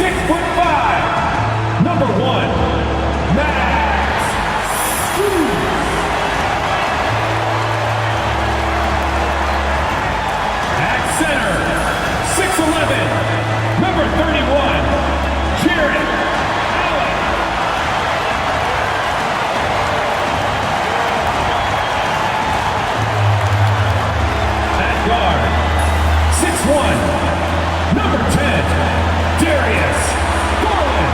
6'5", number 1, Max Strus. At center, 6'11", number 31, Jared Allen. At guard, 6'1", number 10, Darius Garland.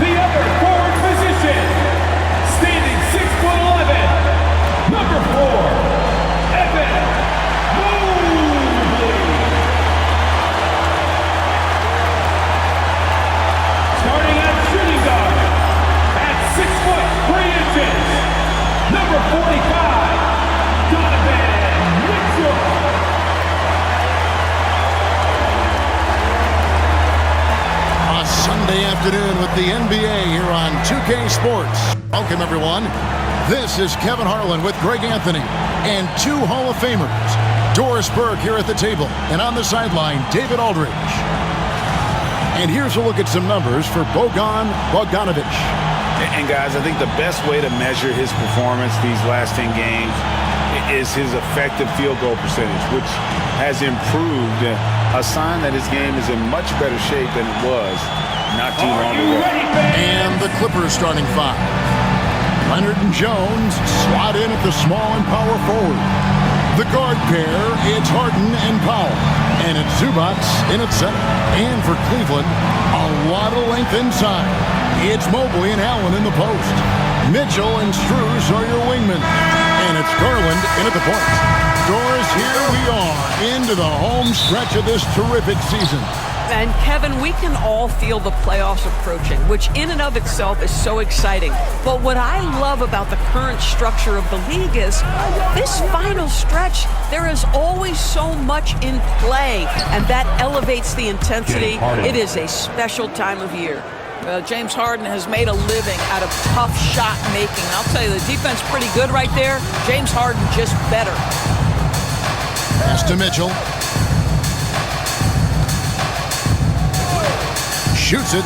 The other forward position, standing 6'11", number 4, Evan Mobley. Starting at shooting guard, at 6'3", number 45, Donovan Mitchell. A Sunday afternoon with the NBA here on 2K Sports. Welcome, everyone. This is Kevin Harlan with Greg Anthony and two Hall of Famers. Doris Burke here at the table, and on the sideline, David Aldridge. And here's a look at some numbers for Bojan Bogdanovic. And guys, I think the best way to measure his performance these last 10 games is his effective field goal percentage, which has improved, a sign that his game is in much better shape than it was not too long ago. And the Clippers starting five. Leonard and Jones slot in at the small and power forward. The guard pair, it's Harden and Powell. And it's Zubac in at center. And for Cleveland, a lot of length inside. It's Mobley and Allen in the post. Mitchell and Strus are your wingmen. And it's Garland in at the point. Doris, here we are into the home stretch of this terrific season. And Kevin, we can all feel the playoffs approaching, which in and of itself is so exciting. But what I love about the current structure of the league is this final stretch, there is always so much in play, and that elevates the intensity. It is a special time of year. James Harden has made a living out of tough shot making. I'll tell you, the defense pretty good right there. James Harden just better. Pass to Mitchell. Shoots it.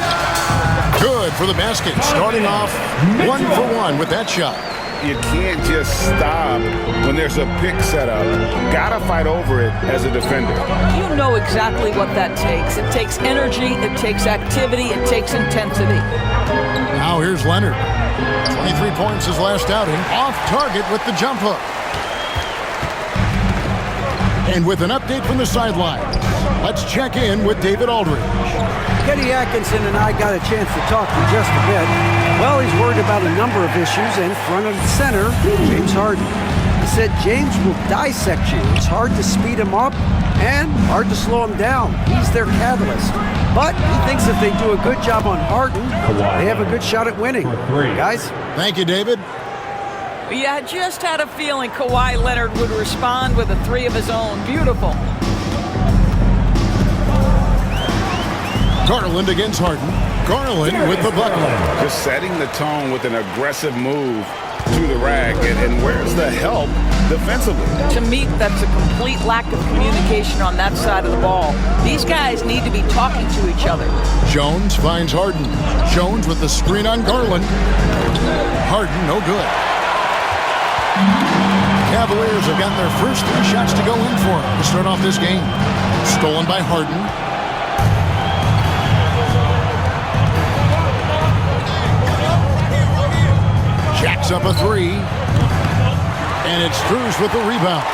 Good for the basket. Starting off 1-for-1 with that shot. You can't just stop when there's a pick set up. Gotta fight over it as a defender. You know exactly what that takes. It takes energy, it takes activity, it takes intensity. Now here's Leonard. 23 points his last outing. Off target with the jump hook. And with an update from the sideline, let's check in with David Aldridge. Kenny Atkinson and I got a chance to talk for just a bit. Well, he's worried about a number of issues, and front of the center, James Harden. He said James will dissect you. It's hard to speed him up and hard to slow him down. He's their catalyst. But he thinks if they do a good job on Harden, they have a good shot at winning. Guys? Thank you, David. Yeah, I just had a feeling Kawhi Leonard would respond with a three of his own. Beautiful. Garland against Harden. Garland with the bucket. Just setting the tone with an aggressive move to the rack. And where's the help defensively? To me, that's a complete lack of communication on that side of the ball. These guys need to be talking to each other. Jones finds Harden. Jones with the screen on Garland. Harden, no good. Cavaliers have gotten their first three shots to go in for them to start off this game. Stolen by Harden. Jacks up a three. And it's Strus with the rebound.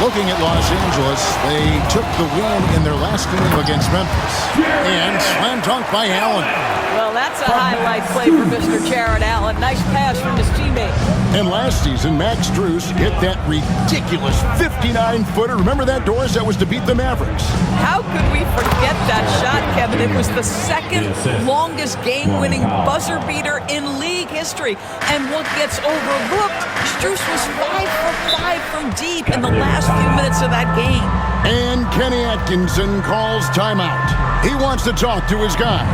Looking at Los Angeles, they took the win in their last game against Memphis. And slam dunk by Allen. Well, that's a highlight play for Mr. Jared Allen. Nice pass from his teammate. And last season, Max Strus hit that ridiculous 59-footer. Remember that, Doris? That was to beat the Mavericks. How could we forget that shot, Kevin? It was the second longest game-winning buzzer beater in league history. And what gets overlooked, Strus was 5 for 5 from deep in the last few minutes of that game. And Kenny Atkinson calls timeout. He wants to talk to his guys.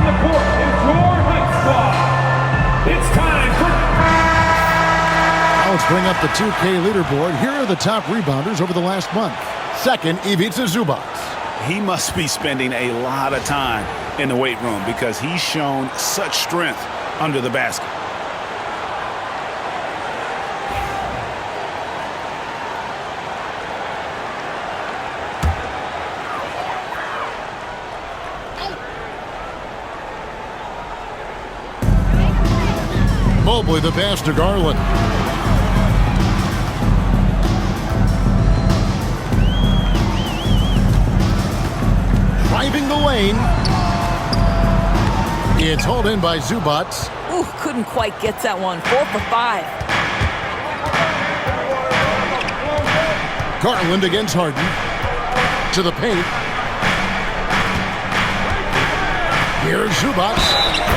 the court is your Knicks squad. It's time for... Now let's bring up the 2K leaderboard. Here are the top rebounders over the last month. Second, Ivica Zubac. He must be spending a lot of time in the weight room because he's shown such strength under the basket. Mobley the pass to Garland. Driving the lane. It's hauled in by Zubac. Ooh, couldn't quite get that one. 4 for 5. Garland against Harden. To the paint. Here's Zubac.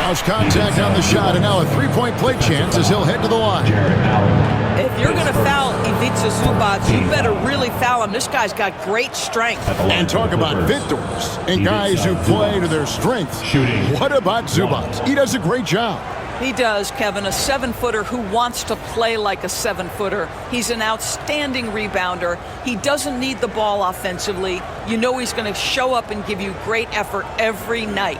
Lost contact on the shot, and now a three-point play chance as he'll head to the line. If you're going to foul Ivica Zubac, you better really foul him. This guy's got great strength. And talk about victors and guys who play to their strengths. What about Zubac? He does a great job. He does, Kevin. A 7-footer who wants to play like a 7-footer. He's an outstanding rebounder. He doesn't need the ball offensively. You know he's going to show up and give you great effort every night.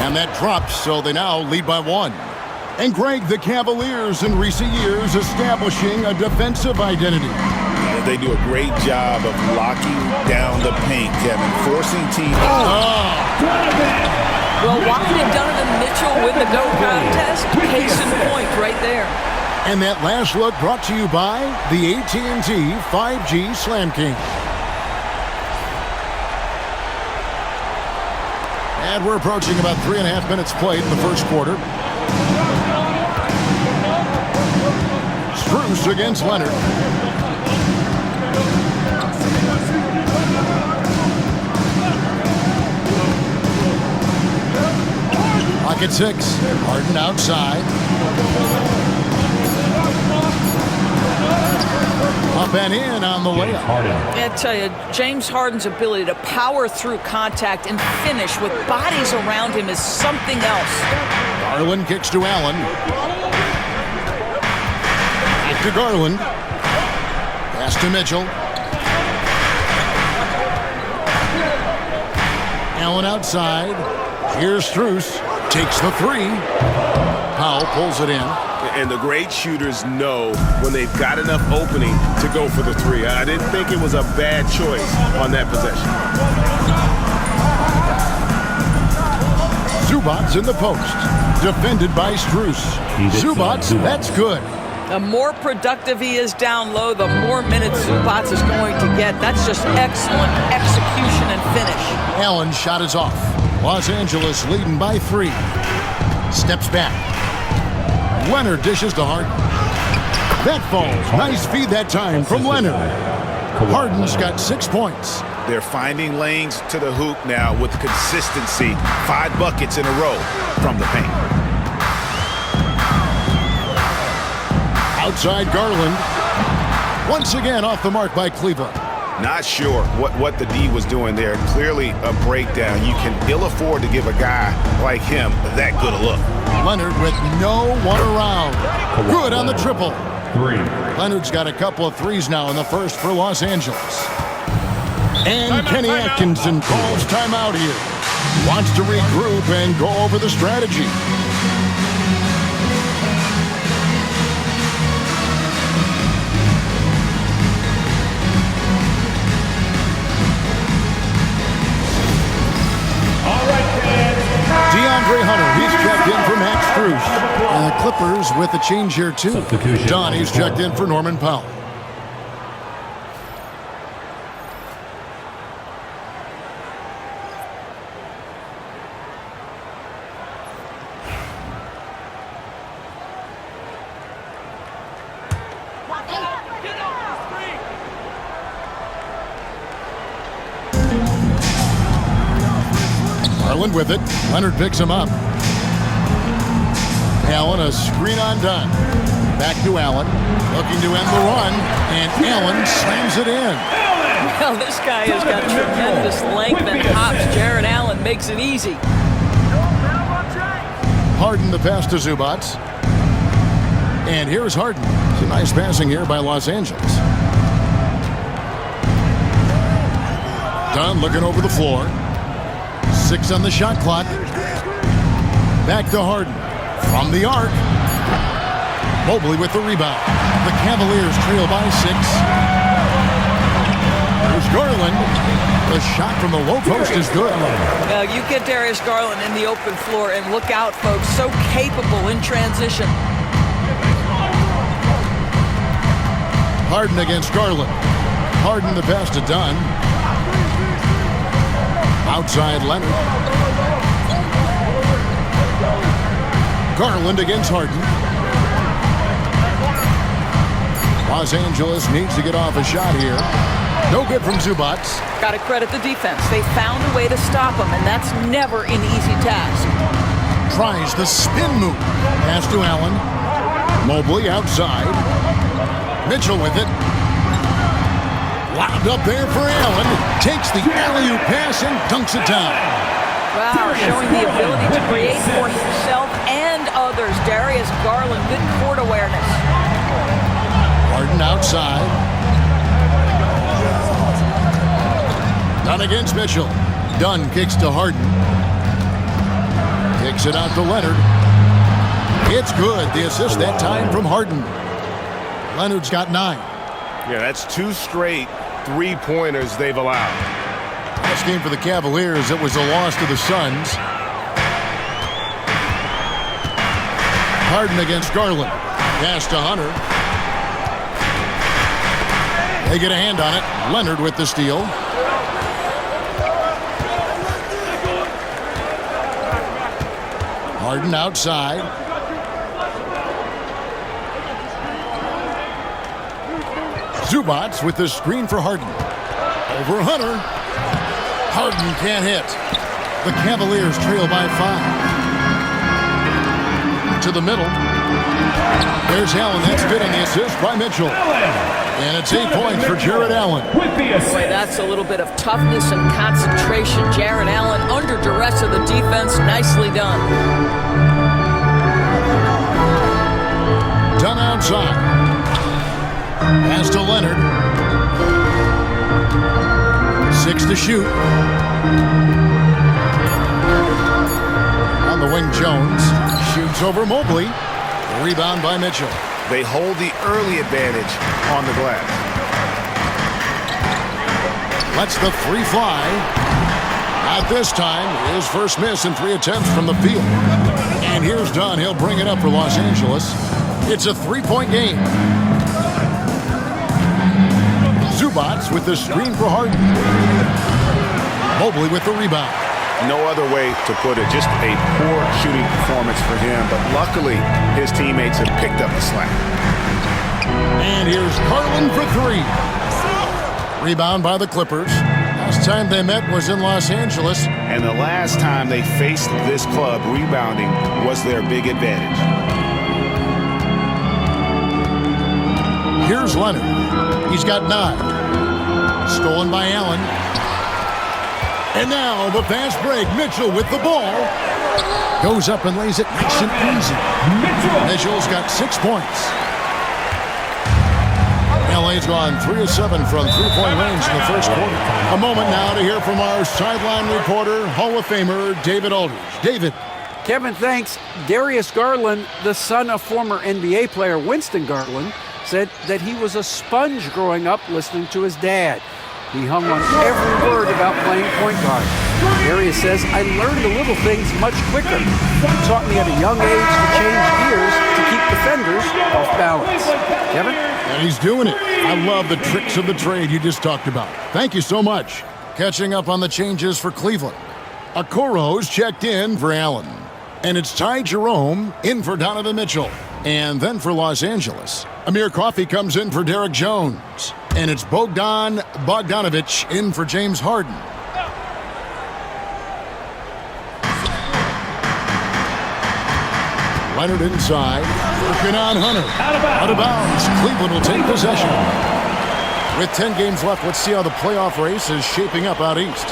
And that drops, so they now lead by 1. And Greg, the Cavaliers in recent years establishing a defensive identity. They do a great job of locking down the paint, Kevin, forcing teams. Well, watching it done in Mitchell with the dunk contest, case in point right there. And that last look brought to you by the AT&T 5G Slam King. And we're approaching about 3.5 minutes played in the first quarter. Strus against Leonard. Pocket 6. Harden outside. Up and in on the layup. I tell you, James Harden's ability to power through contact and finish with bodies around him is something else. Garland kicks to Allen. Back to Garland. Pass to Mitchell. Allen outside. Here's Strus. Takes the 3. Powell pulls it in. And the great shooters know when they've got enough opening to go for the 3. I didn't think it was a bad choice on that possession. Zubac in the post. Defended by Strus. Zubac, that's good. The more productive he is down low, the more minutes Zubac is going to get. That's just excellent execution and finish. Allen's shot is off. Los Angeles leading by 3. Steps back. Leonard dishes to Harden. That falls. Nice feed that time from Leonard. Harden's got 6 points. They're finding lanes to the hoop now with consistency. 5 buckets in a row from the paint. Outside Garland. Once again off the mark by Cleveland. Not sure what the D was doing there. Clearly a breakdown. You can ill afford to give a guy like him that good a look. Leonard with no one around. Good on the triple. 3. Leonard's got a couple of threes now in the first for Los Angeles. And Kenny Atkinson calls timeout here. Wants to regroup and go over the strategy. DeAndre Hunter, he's checked in for Max Strus. And the Clippers with a change here, too. Donnie's checked in for Norman Powell. Garland with it. Leonard picks him up. Allen, a screen on Dunn. Back to Allen, looking to end the run, and Allen slams it in. Well, this guy has got tremendous length and hops. Jared Allen makes it easy. Harden the pass to Zubac. And here's Harden. It's a nice passing here by Los Angeles. Dunn looking over the floor. 6 on the shot clock. Back to Harden. From the arc. Mobley with the rebound. The Cavaliers trail by 6. There's Garland. The shot from the low post is good. Now, you get Darius Garland in the open floor, and look out, folks. So capable in transition. Harden against Garland. Harden the pass to Dunn. Outside Leonard. Garland against Harden. Los Angeles needs to get off a shot here. No good from Zubac. Got to credit the defense. They found a way to stop him, and that's never an easy task. Tries the spin move. Pass to Allen. Mobley outside. Mitchell with it. Lobbed up there for Allen. Takes the alley-oop pass and dunks it down. Wow, showing the ability to create for himself and others. Darius Garland, good court awareness. Harden outside. Dunn against Mitchell. Dunn kicks to Harden. Kicks it out to Leonard. It's good. The assist that time from Harden. Leonard's got 9. Yeah, that's 2 straight three-pointers they've allowed. Last game for the Cavaliers, it was a loss to the Suns. Harden against Garland. Pass to Hunter. They get a hand on it. Leonard with the steal. Harden outside. Zubac with the screen for Harden. Over Hunter. Harden can't hit. The Cavaliers trail by 5. To the middle. There's Allen. That's good on the assist by Mitchell. And it's 8 points for Jared Allen. Boy, that's a little bit of toughness and concentration. Jared Allen under duress of the defense. Nicely done. Dunn outside. Pass to Leonard. 6 to shoot. On the wing, Jones. Shoots over Mobley. Rebound by Mitchell. They hold the early advantage on the glass. Lets the 3 fly. Not this time. His first miss in 3 attempts from the field. And here's Dunn. He'll bring it up for Los Angeles. It's a 3-point game. Zubac with the screen for Harden. Mobley with the rebound. No other way to put it. Just a poor shooting performance for him. But luckily, his teammates have picked up the slack. And here's Garland for 3. Rebound by the Clippers. Last time they met was in Los Angeles. And the last time they faced this club, rebounding was their big advantage. Here's Leonard. He's got 9. Stolen by Allen. And now the fast break. Mitchell with the ball. Goes up and lays it nice and easy. Mitchell's got 6 points. LA's gone 3 of 7 from 3-point range in the first quarter. A moment now to hear from our sideline reporter, Hall of Famer David Aldridge. David. Kevin, thanks. Darius Garland, the son of former NBA player Winston Garland, said that he was a sponge growing up listening to his dad. He hung on every word about playing point guard. Darius says, I learned the little things much quicker. He taught me at a young age to change gears to keep defenders off balance. Kevin? And he's doing it. I love the tricks of the trade you just talked about. Thank you so much. Catching up on the changes for Cleveland. Okoro's checked in for Allen. And it's Ty Jerome in for Donovan Mitchell. And then for Los Angeles, Amir Coffey comes in for Derek Jones. And it's Bogdan Bogdanovic in for James Harden. Leonard inside. Working on Hunter. Out of bounds. Cleveland will take possession. With 10 games left, let's see how the playoff race is shaping up out east.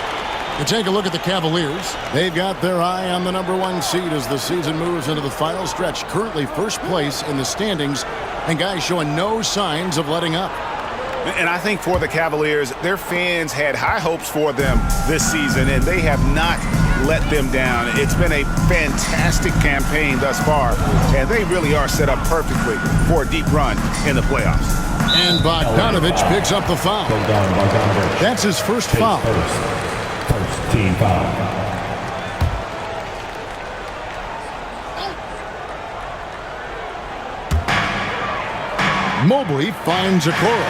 You take a look at the Cavaliers. They've got their eye on the #1 seed as the season moves into the final stretch. Currently first place in the standings, and guys showing no signs of letting up. And I think for the Cavaliers, their fans had high hopes for them this season, and they have not let them down. It's been a fantastic campaign thus far, and they really are set up perfectly for a deep run in the playoffs. And Bogdanovich picks up the foul. That's his first foul. First team foul. Mobley finds Okoro.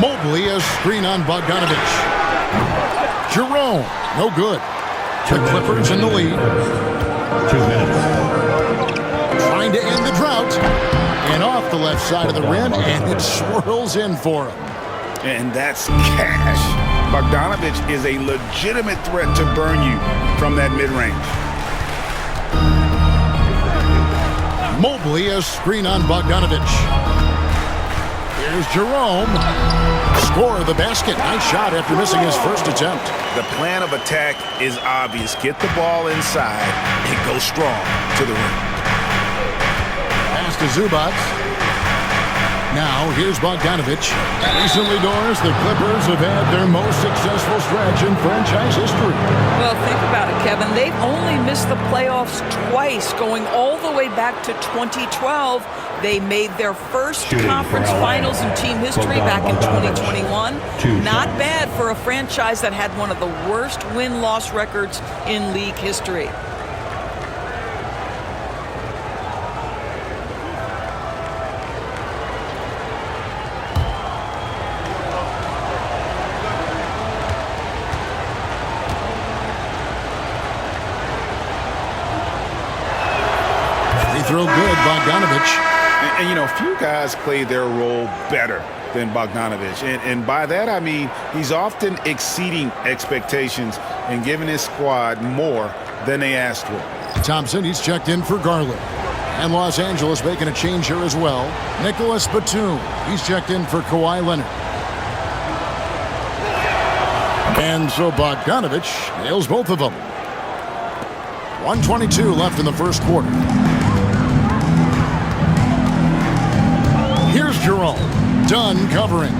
Mobley a screen on Bogdanovich. Jerome, no good. The Clippers in the lead. 2 minutes. Trying to end the drought. And off the left side of the rim, and it swirls in for him. And that's cash. Bogdanovich is a legitimate threat to burn you from that mid-range. Mobley a screen on Bogdanovich. Here's Jerome. Score the basket. Nice shot after missing his first attempt. The plan of attack is obvious. Get the ball inside and go strong to the rim. Pass to Zubac. Now here's Bogdanovich. Recently, Doris, the Clippers have had their most successful stretch in franchise history. Well, think about it, Kevin. They've only missed the playoffs twice, going all the way back to 2012. They made their first conference finals in team history back in 2021. Not bad for a franchise that had one of the worst win-loss records in league history. Throw good, Bogdanovich. And, you know, few guys play their role better than Bogdanovich. And by that, I mean he's often exceeding expectations and giving his squad more than they asked for. Thompson, he's checked in for Garland. And Los Angeles making a change here as well. Nicholas Batum, he's checked in for Kawhi Leonard. And so Bogdanovich nails both of them. 1:22 left in the first quarter. Here's Jerome. Dunn covering.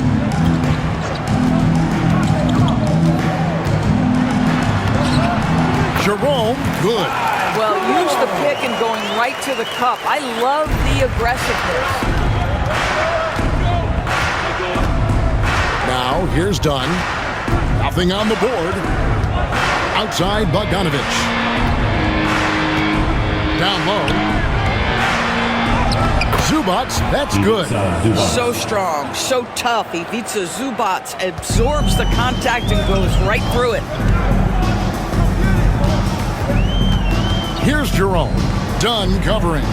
Jerome, good. Well, use the pick and going right to the cup. I love the aggressiveness. Now, here's Dunn. Nothing on the board. Outside Bogdanovich. Down low. Zubac, that's good. So strong, so tough. Ivica Zubac absorbs the contact and goes right through it. Here's Jerome. Dunn covering.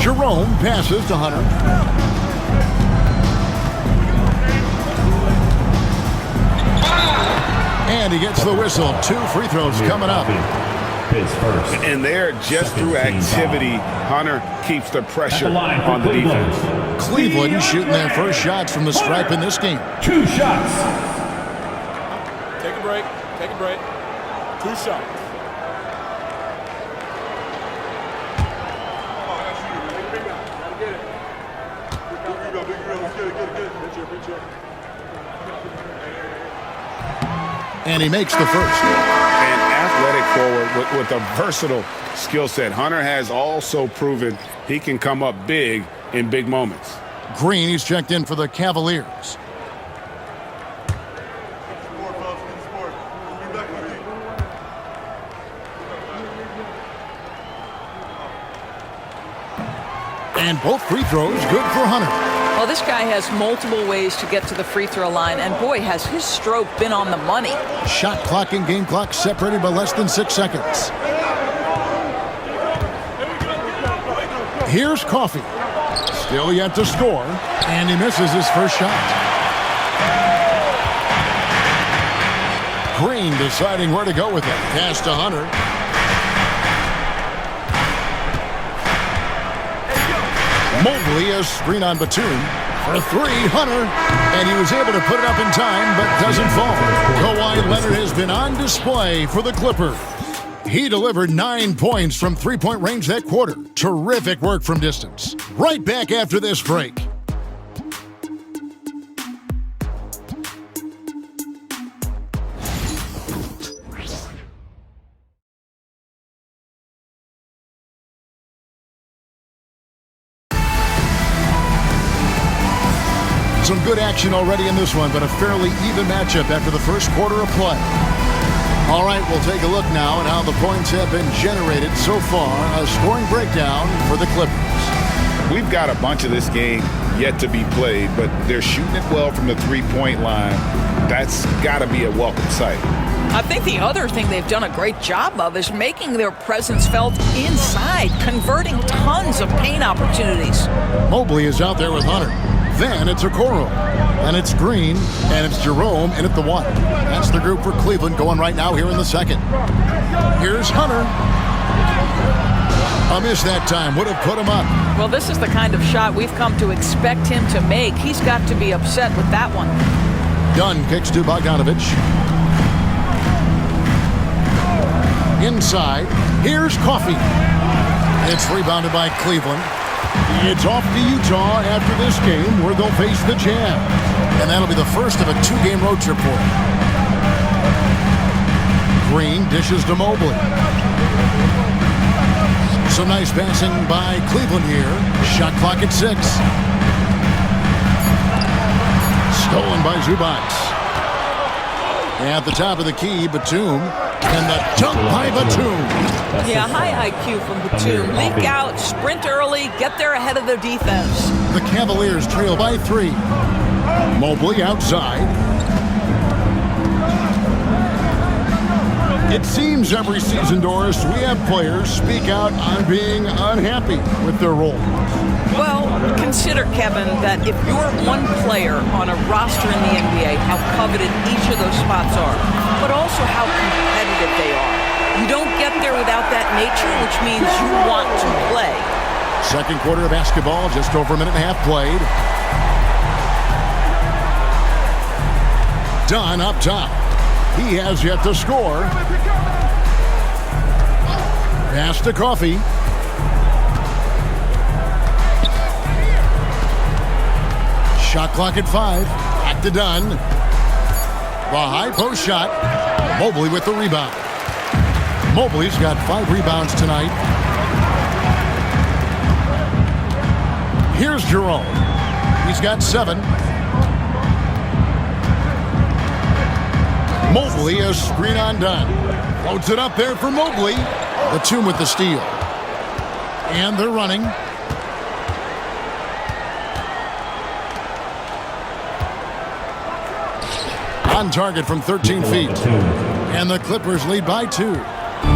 Jerome passes to Hunter. And he gets the whistle. 2 free throws coming up. And there, just through activity, Hunter keeps the pressure on the defense. Cleveland shooting their first shots from the stripe in this game. 2 shots. Take a break. Take a break. 2 shots. And he makes the first. An athletic forward with a versatile skill set. Hunter has also proven he can come up big in big moments. Green, he's checked in for the Cavaliers. And both free throws good for Hunter. Well, this guy has multiple ways to get to the free throw line, and boy, has his stroke been on the money. Shot clock and game clock separated by less than 6 seconds. Here's Coffey. Still yet to score, and he misses his first shot. Green deciding where to go with it. Pass to Hunter. Mobley, a screen on Batum. For three, Hunter. And he was able to put it up in time, but doesn't fall. Kawhi Leonard has been on display for the Clippers. He delivered 9 points from three-point range that quarter. Terrific work from distance. Right back after this break. Some good action already in this one, but a fairly even matchup after the first quarter of play. All right, we'll take a look now at how the points have been generated so far. A scoring breakdown for the Clippers. We've got a bunch of this game yet to be played, but they're shooting it well from the three-point line. That's got to be a welcome sight. I think the other thing they've done a great job of is making their presence felt inside, converting tons of paint opportunities. Mobley is out there with Hunter. Then it's Okoro, and it's Green, and it's Jerome in at the 1. That's the group for Cleveland going right now here in the second. Here's Hunter. A miss that time. Would have put him up. Well, this is the kind of shot we've come to expect him to make. He's got to be upset with that one. Dunn kicks to Bogdanovich. Inside. Here's Coffey. It's rebounded by Cleveland. It's off to Utah after this game where they'll face the Jazz. And that'll be the first of a 2-game road trip for them. Green dishes to Mobley. Some nice passing by Cleveland here. Shot clock at 6. Stolen by Zubac. At the top of the key, Batum. And the dunk by Batum. Yeah, high IQ from Batum. Leak out, sprint early, get there ahead of the defense. The Cavaliers trail by 3. Mobley outside. It seems every season, Doris, we have players speak out on being unhappy with their role. Well, consider, Kevin, that if you're one player on a roster in the NBA, how coveted each of those spots are, but also how competitive they are. You don't get there without that nature, which means you want to play. Second quarter of basketball, just over a minute and a half played. Dunn up top. He has yet to score. Pass to Coffey. Shot clock at 5. Back to Dunn. The high post shot. Mobley with the rebound. Mobley's got 5 rebounds tonight. Here's Jerome. He's got 7. Mobley, a screen on Dunn. Floats it up there for Mobley. Batum with the steal. And they're running. On target from 13 feet. And the Clippers lead by 2.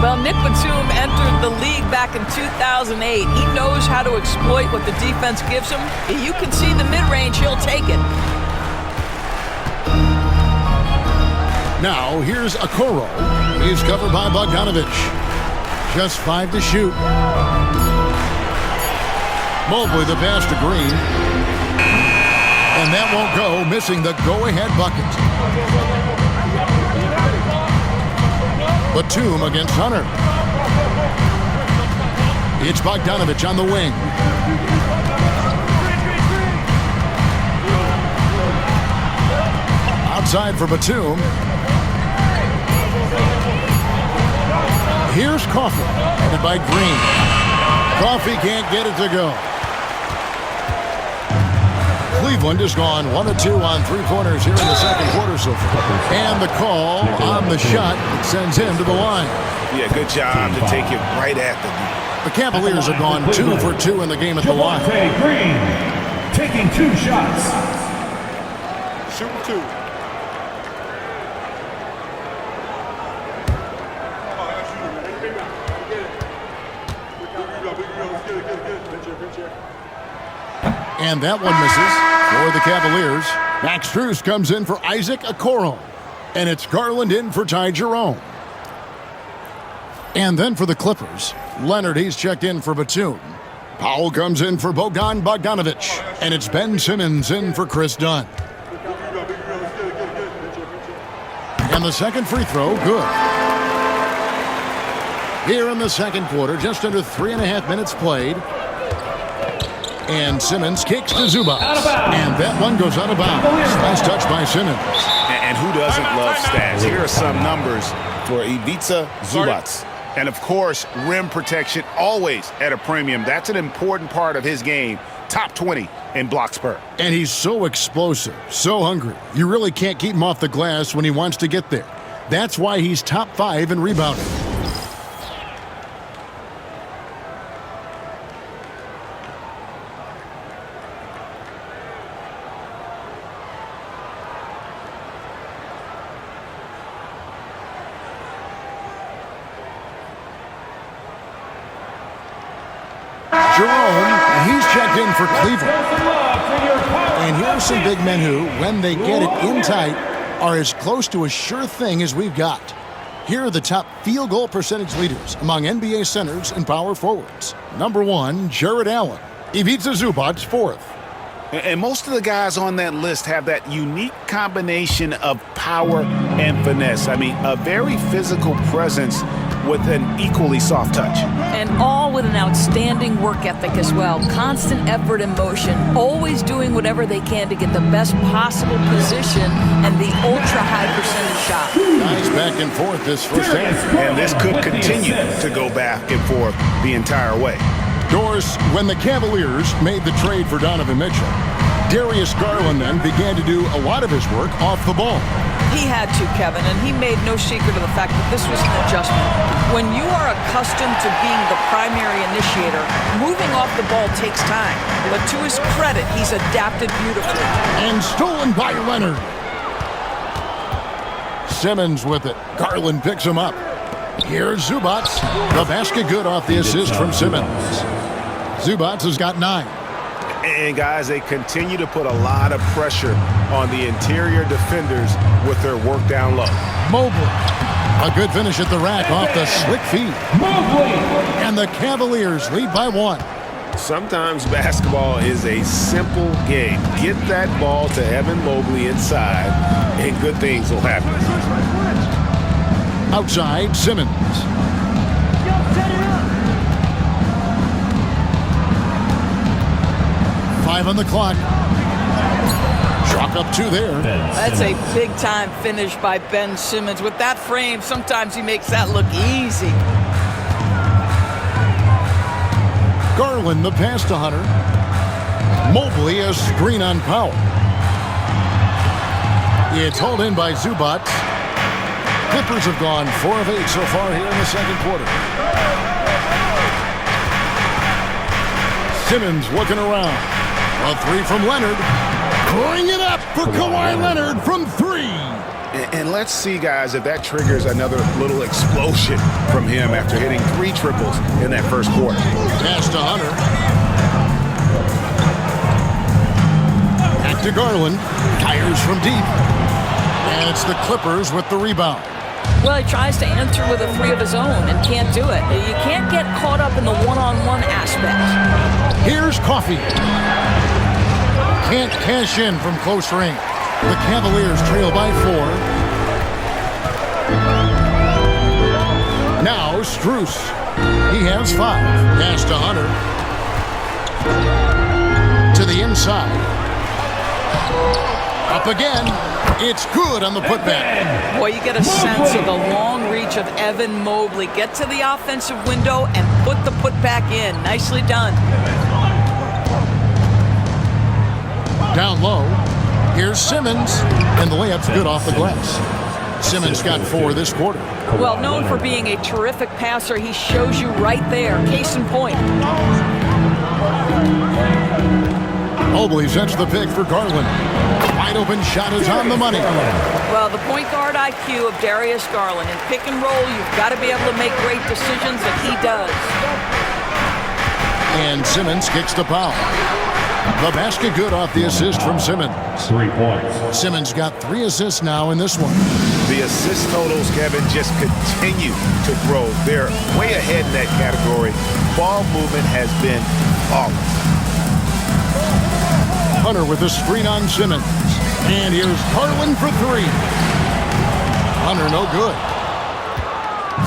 Well, Nick Batum entered the league back in 2008. He knows how to exploit what the defense gives him. If you can see the mid-range, he'll take it. Now, here's Okoro. He's covered by Bogdanovich. Just 5 to shoot. Mobley the pass to Green. And that won't go, missing the go-ahead bucket. Batum against Hunter. It's Bogdanovich on the wing. Outside for Batum. Here's Coffey, headed by Green. Coffey can't get it to go. Cleveland has gone 1 of 2 on 3-pointers here in the second quarter so far. And the call on the shot that sends him to the line. Yeah, good job to take it right at the Cavaliers have gone 2 for 2 in the game at the line. Green taking 2 shots. Shooting 2. And that one misses for the Cavaliers. Max Strus comes in for Isaac Okoro. And it's Garland in for Ty Jerome. And then for the Clippers, Leonard, he's checked in for Batum. Powell comes in for Bogdan Bogdanovic, and it's Ben Simmons in for Chris Dunn. And the second free throw, good. Here in the second quarter, just under 3.5 minutes played. And Simmons kicks to Zubac. And that one goes out of bounds. Nice touch by Simmons. And who doesn't love stats? Here are some numbers for Ivica Zubac. And, of course, rim protection always at a premium. That's an important part of his game. Top 20 in blocks per. And he's so explosive, so hungry. You really can't keep him off the glass when he wants to get there. That's why he's top 5 in rebounding. Jerome, he's checked in for Cleveland. And here are some big men who, when they get it in tight, are as close to a sure thing as we've got. Here are the top field goal percentage leaders among NBA centers and power forwards. Number 1, Jared Allen. Ivica Zubac, 4th. And most of the guys on that list have that unique combination of power and finesse. I mean, a very physical presence with an equally soft touch. And all with an outstanding work ethic as well. Constant effort and motion, always doing whatever they can to get the best possible position and the ultra-high percentage shot. Nice back and forth this first half. And this could continue to go back and forth the entire way. Doris, when the Cavaliers made the trade for Donovan Mitchell, Darius Garland then began to do a lot of his work off the ball. He had to, Kevin, and he made no secret of the fact that this was an adjustment. When you are accustomed to being the primary initiator, moving off the ball takes time. But to his credit, he's adapted beautifully. And stolen by Leonard. Simmons with it. Garland picks him up. Here's Zubac. The basket good off the assist from Simmons. Zubac has got 9. And, guys, they continue to put a lot of pressure on the interior defenders with their work down low. Mobley. A good finish at the rack off the slick feed. Mobley. And the Cavaliers lead by 1. Sometimes basketball is a simple game. Get that ball to Evan Mobley inside, and good things will happen. Outside, Simmons. 5 on the clock. Chalk up 2 there. That's a big-time finish by Ben Simmons. With that frame, sometimes he makes that look easy. Garland, the pass to Hunter. Mobley, a screen on Powell. It's hauled in by Zubac. Clippers have gone 4 of 8 so far here in the second quarter. Simmons looking around. A 3 from Leonard. Bring it up for Kawhi Leonard from 3. And let's see, guys, if that triggers another little explosion from him after hitting 3 triples in that first quarter. Pass to Hunter. Back to Garland. Fires from deep. And it's the Clippers with the rebound. Well, he tries to answer with a 3 of his own and can't do it. You can't get caught up in the one-on-one aspect. Here's Coffey. Can't cash in from close range. The Cavaliers trail by 4. Now Strus. He has 5. Pass to Hunter. To the inside. Up again. It's good on the putback. Boy, you get a sense of the long reach of Evan Mobley. Get to the offensive window and put the putback in. Nicely done. Down low. Here's Simmons. And the layup's good off the glass. Simmons got 4 this quarter. Well, known for being a terrific passer, he shows you right there. Case in point. Mobley sets the pick for Garland. Wide open shot is on the money. Well, the point guard IQ of Darius Garland. In pick and roll, you've got to be able to make great decisions, and he does. And Simmons kicks to Powell. The basket good off the assist from Simmons. 3 points. Simmons got 3 assists now in this one. The assist totals, Kevin, just continue to grow. They're way ahead in that category. Ball movement has been flawless. Hunter with the screen on Simmons. And here's Garland for three. Hunter no good.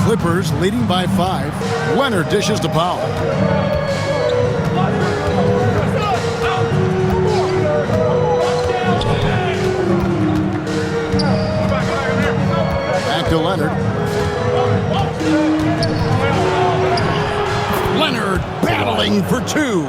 Clippers leading by 5. Leonard dishes to Powell. Back to Leonard. Leonard battling for 2.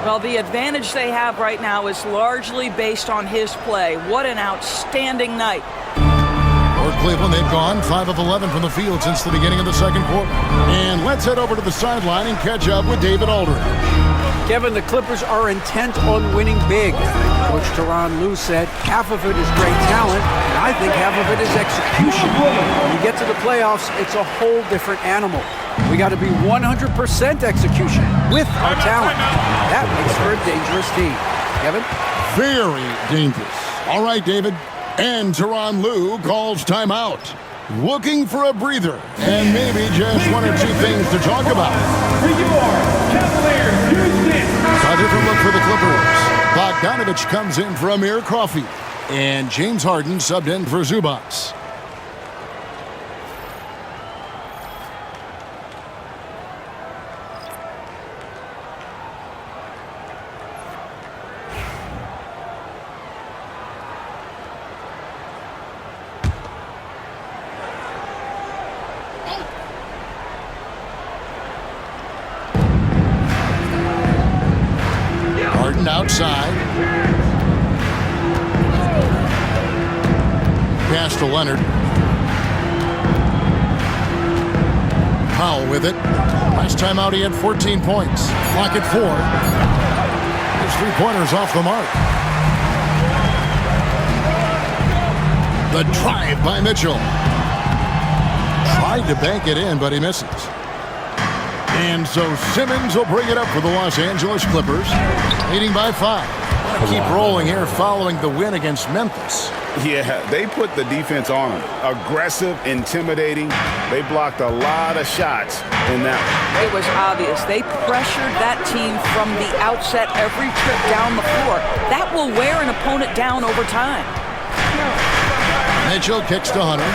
Well, the advantage they have right now is largely based on his play. What an outstanding night. For Cleveland, they've gone 5 of 11 from the field since the beginning of the second quarter. And let's head over to the sideline and catch up with David Aldridge. Kevin, the Clippers are intent on winning big. Coach Tyronn Lue said half of it is great talent, and I think half of it is execution. When you get to the playoffs, it's a whole different animal. We got to be 100% execution with our talent. That makes for a dangerous team. Kevin? Very dangerous. All right, David. And Tyronn Lue calls timeout. Looking for a breather and maybe just 1 or 2 things to talk about. For your Cavaliers, Houston. A different look for the Clippers. Bogdanovich comes in for Amir Coffey. And James Harden subbed in for Zubac. Outside. Pass to Leonard. Powell with it. Last time out he had 14 points. Clock at 4. His 3-pointers off the mark. The drive by Mitchell. Tried to bank it in, but he misses. And so Simmons will bring it up for the Los Angeles Clippers, leading by 5. Keep rolling here following the win against Memphis. Yeah, they put the defense on them. Aggressive, intimidating. They blocked a lot of shots in that one. It was obvious. They pressured that team from the outset every trip down the floor. That will wear an opponent down over time. Mitchell kicks to Hunter.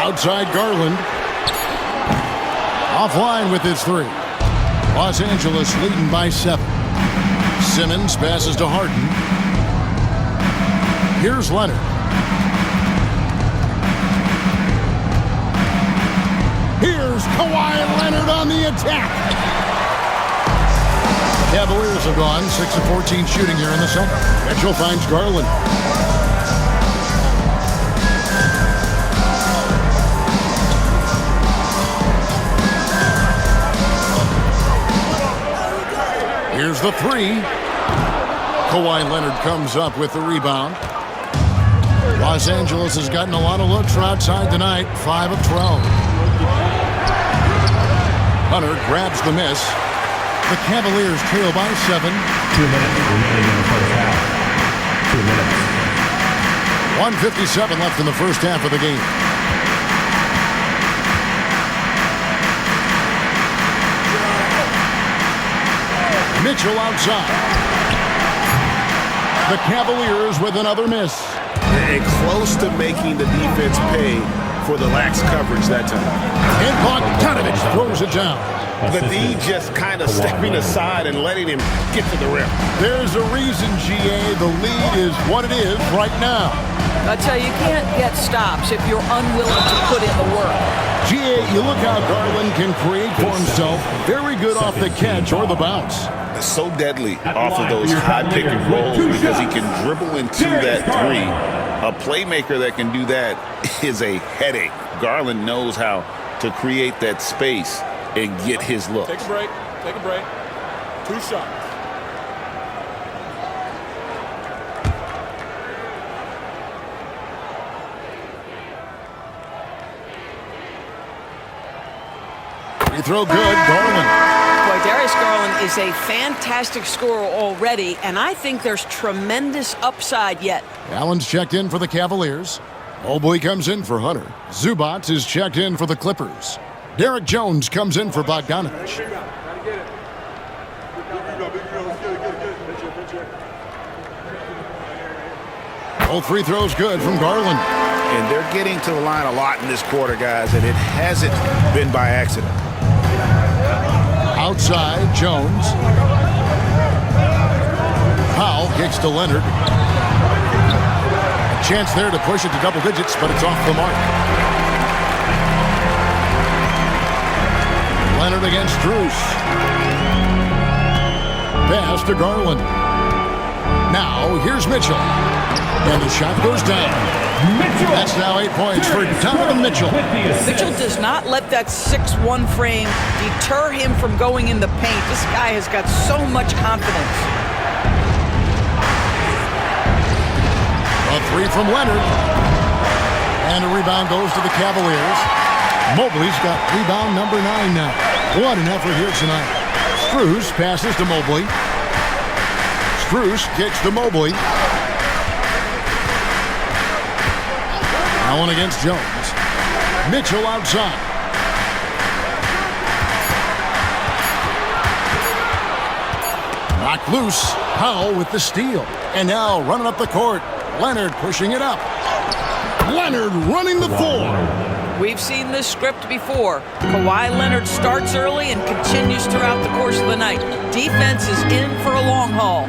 Outside Garland. Offline with his 3. Los Angeles leading by 7. Simmons passes to Harden. Here's Leonard. Here's Kawhi Leonard on the attack. Cavaliers have gone 6 of 14 shooting here in the second. Mitchell finds Garland. Here's the 3. Kawhi Leonard comes up with the rebound. Los Angeles has gotten a lot of looks from outside tonight. 5 of 12. Hunter grabs the miss. The Cavaliers trail by 7. 2 minutes remaining in the first half. 2 minutes. 1:57 left in the first half of the game. Mitchell outside. The Cavaliers with another miss. And close to making the defense pay for the lax coverage that time. And Bogdanovich throws it down. The D just kind of stepping aside and letting him get to the rim. There's a reason, GA, the lead is what it is right now. I tell you, you can't get stops if you're unwilling to put in the work. GA, you look how Garland can create for himself. Very good off the catch or the bounce. So deadly off of those high pick and rolls because he can dribble into that 3. A playmaker that can do that is a headache. Garland knows how to create that space and get his look. Take a break. Take a break. 2 shots. Free throw good. Garland. Boy, Darius Garland is a fantastic scorer already, and I think there's tremendous upside yet. Allen's checked in for the Cavaliers. Mobley comes in for Hunter. Zubac is checked in for the Clippers. Derek Jones comes in for Bogdanovich. Both free throws good from Garland. And they're getting to the line a lot in this quarter, guys, and it hasn't been by accident. Outside, Jones. Powell kicks to Leonard. A chance there to push it to double digits, but it's off the mark. Leonard against Strus. Pass to Garland. Now, here's Mitchell. And the shot goes down. That's now 8 points for Donovan Mitchell. Mitchell does not let that 6'1" frame deter him from going in the paint. This guy has got so much confidence. A three from Leonard. And a rebound goes to the Cavaliers. Mobley's got rebound number 9 now. What an effort here tonight. Strus passes to Mobley. Strus kicks to Mobley. Allen against Jones. Mitchell outside. Knocked loose. Powell with the steal. And now running up the court. Leonard pushing it up. Leonard running the floor. We've seen this script before. Kawhi Leonard starts early and continues throughout the course of the night. Defense is in for a long haul.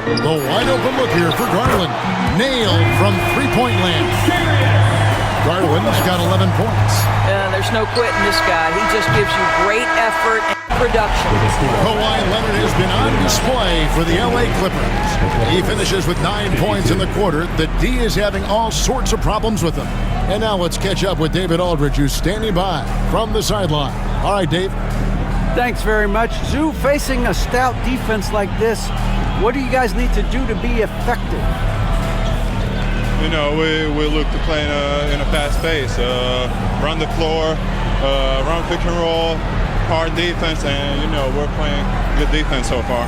The wide open look here for Garland. Nailed from three-point land. Garland's got 11 points. There's no quitting this guy. He just gives you great effort and production. Kawhi Leonard has been on display for the LA Clippers. He finishes with 9 points in the quarter. The D is having all sorts of problems with him. And now let's catch up with David Aldridge, who's standing by from the sideline. All right, Dave. Thanks very much. Zoo, facing a stout defense like this, what do you guys need to do to be effective? You know, we look to play in a fast pace, run the floor, run pick and roll, hard defense, and, you know, we're playing good defense so far.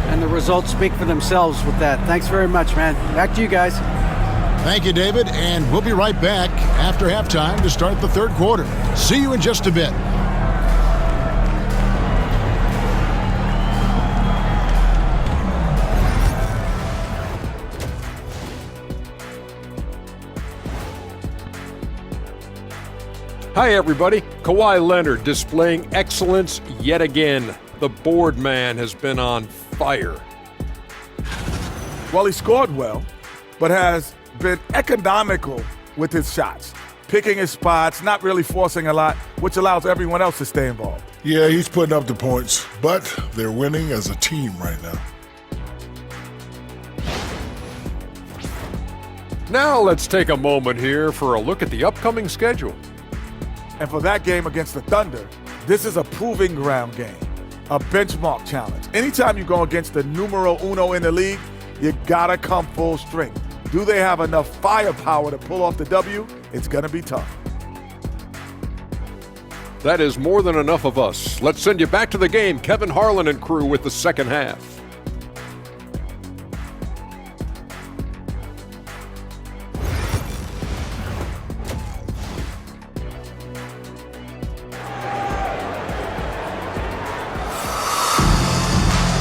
And the results speak for themselves with that. Thanks very much, man. Back to you guys. Thank you, David, and we'll be right back after halftime to start the third quarter. See you in just a bit. Hi, everybody. Kawhi Leonard displaying excellence yet again. The board man has been on fire. Well, he scored well, but has been economical with his shots, picking his spots, not really forcing a lot, which allows everyone else to stay involved. Yeah, he's putting up the points, but they're winning as a team right now. Now let's take a moment here for a look at the upcoming schedule. And for that game against the Thunder, this is a proving ground game, a benchmark challenge. Anytime you go against the numero uno in the league, you gotta come full strength. Do they have enough firepower to pull off the W? It's gonna be tough. That is more than enough of us. Let's send you back to the game. Kevin Harlan and crew with the second half.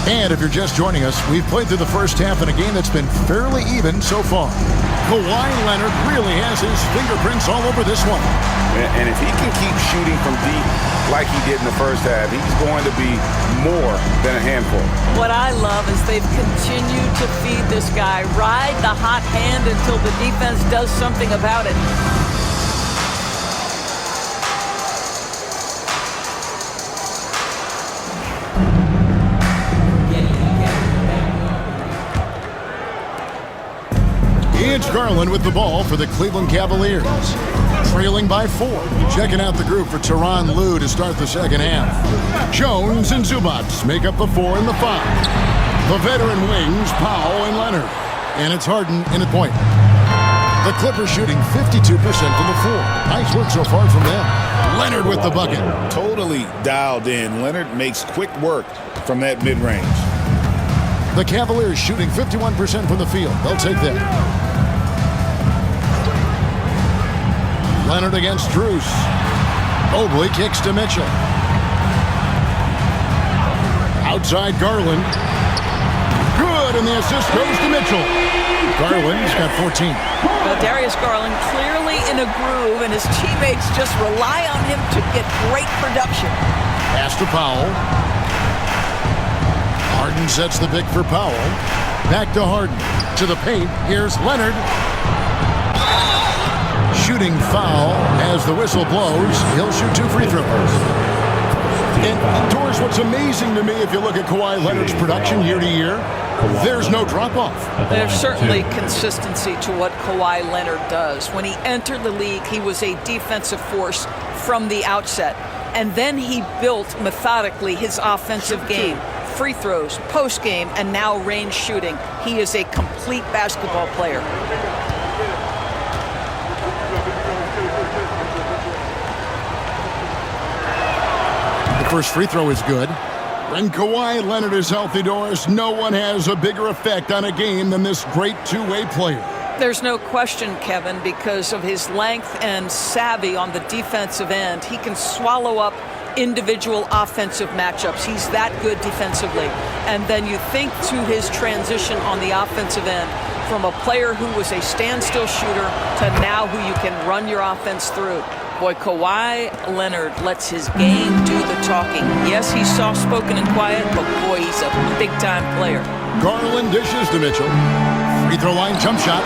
And if you're just joining us, we've played through the first half in a game that's been fairly even so far. Kawhi Leonard really has his fingerprints all over this one. And if he can keep shooting from deep like he did in the first half, he's going to be more than a handful. What I love is they've continued to feed this guy, ride the hot hand until the defense does something about it. It's Garland with the ball for the Cleveland Cavaliers. Trailing by 4. Checking out the group for Tyronn Lue to start the second half. Jones and Zubac make up the 4 and the 5. The veteran wings, Powell and Leonard. And it's Harden in at point. The Clippers shooting 52% from the floor. Nice work so far from them. Leonard with the bucket. Totally dialed in. Leonard makes quick work from that mid-range. The Cavaliers shooting 51% from the field. They'll take that. Leonard against Strus. Mobley kicks to Mitchell. Outside Garland. Good, and the assist goes to Mitchell. Garland's got 14. Well, Darius Garland clearly in a groove, and his teammates just rely on him to get great production. Pass to Powell. Harden sets the pick for Powell. Back to Harden. To the paint. Here's Leonard. Shooting foul as the whistle blows. He'll shoot 2 free throws. And, Doris, what's amazing to me, if you look at Kawhi Leonard's production year to year, there's no drop-off. There's certainly consistency to what Kawhi Leonard does. When he entered the league, he was a defensive force from the outset. And then he built methodically his offensive game. Free throws, post-game, and now range shooting. He is a complete basketball player. The first free throw is good. When Kawhi Leonard is healthy, Doris, no one has a bigger effect on a game than this great two-way player. There's no question, Kevin, because of his length and savvy on the defensive end. He can swallow up individual offensive matchups. He's that good defensively. And then you think to his transition on the offensive end from a player who was a standstill shooter to now who you can run your offense through. Boy, Kawhi Leonard lets his game do the talking. Yes, he's soft-spoken and quiet, but boy, he's a big-time player. Garland dishes to Mitchell. Free throw line jump shot.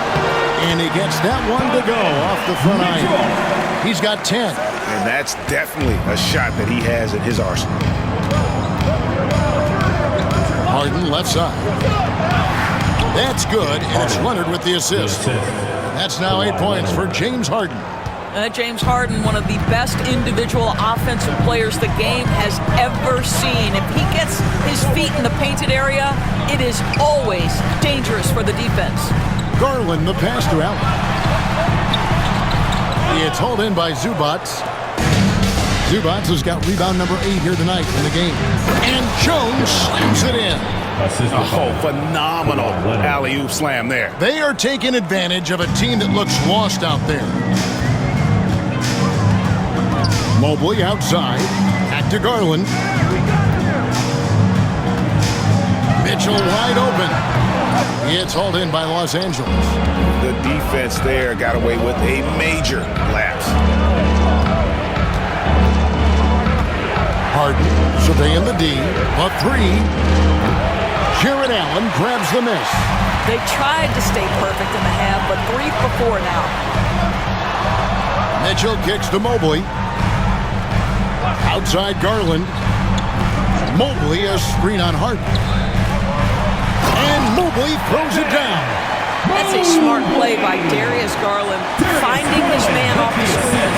And he gets that one to go off the front iron. He's got 10. And that's definitely a shot that he has in his arsenal. Harden left side. That's good, and it's Leonard with the assist. That's now 8 points for James Harden. James Harden, one of the best individual offensive players the game has ever seen. If he gets his feet in the painted area, it is always dangerous for the defense. Garland, the pass to Allen. It's hauled in by Zubats. Zubats has got rebound number 8 here tonight in the game. And Jones slams it in. Oh, phenomenal alley-oop slam there. They are taking advantage of a team that looks lost out there. Mobley outside. Back to Garland. Mitchell wide open. It's hauled in by Los Angeles. The defense there got away with a major lapse. Harden surveying the D. A 3. Jared Allen grabs the miss. They tried to stay perfect in the half, but 3 for 4 now. Mitchell kicks to Mobley. Outside Garland. Mobley a screen on Harden. And Mobley throws it down. That's a smart play by Darius Garland, finding his man off the screen.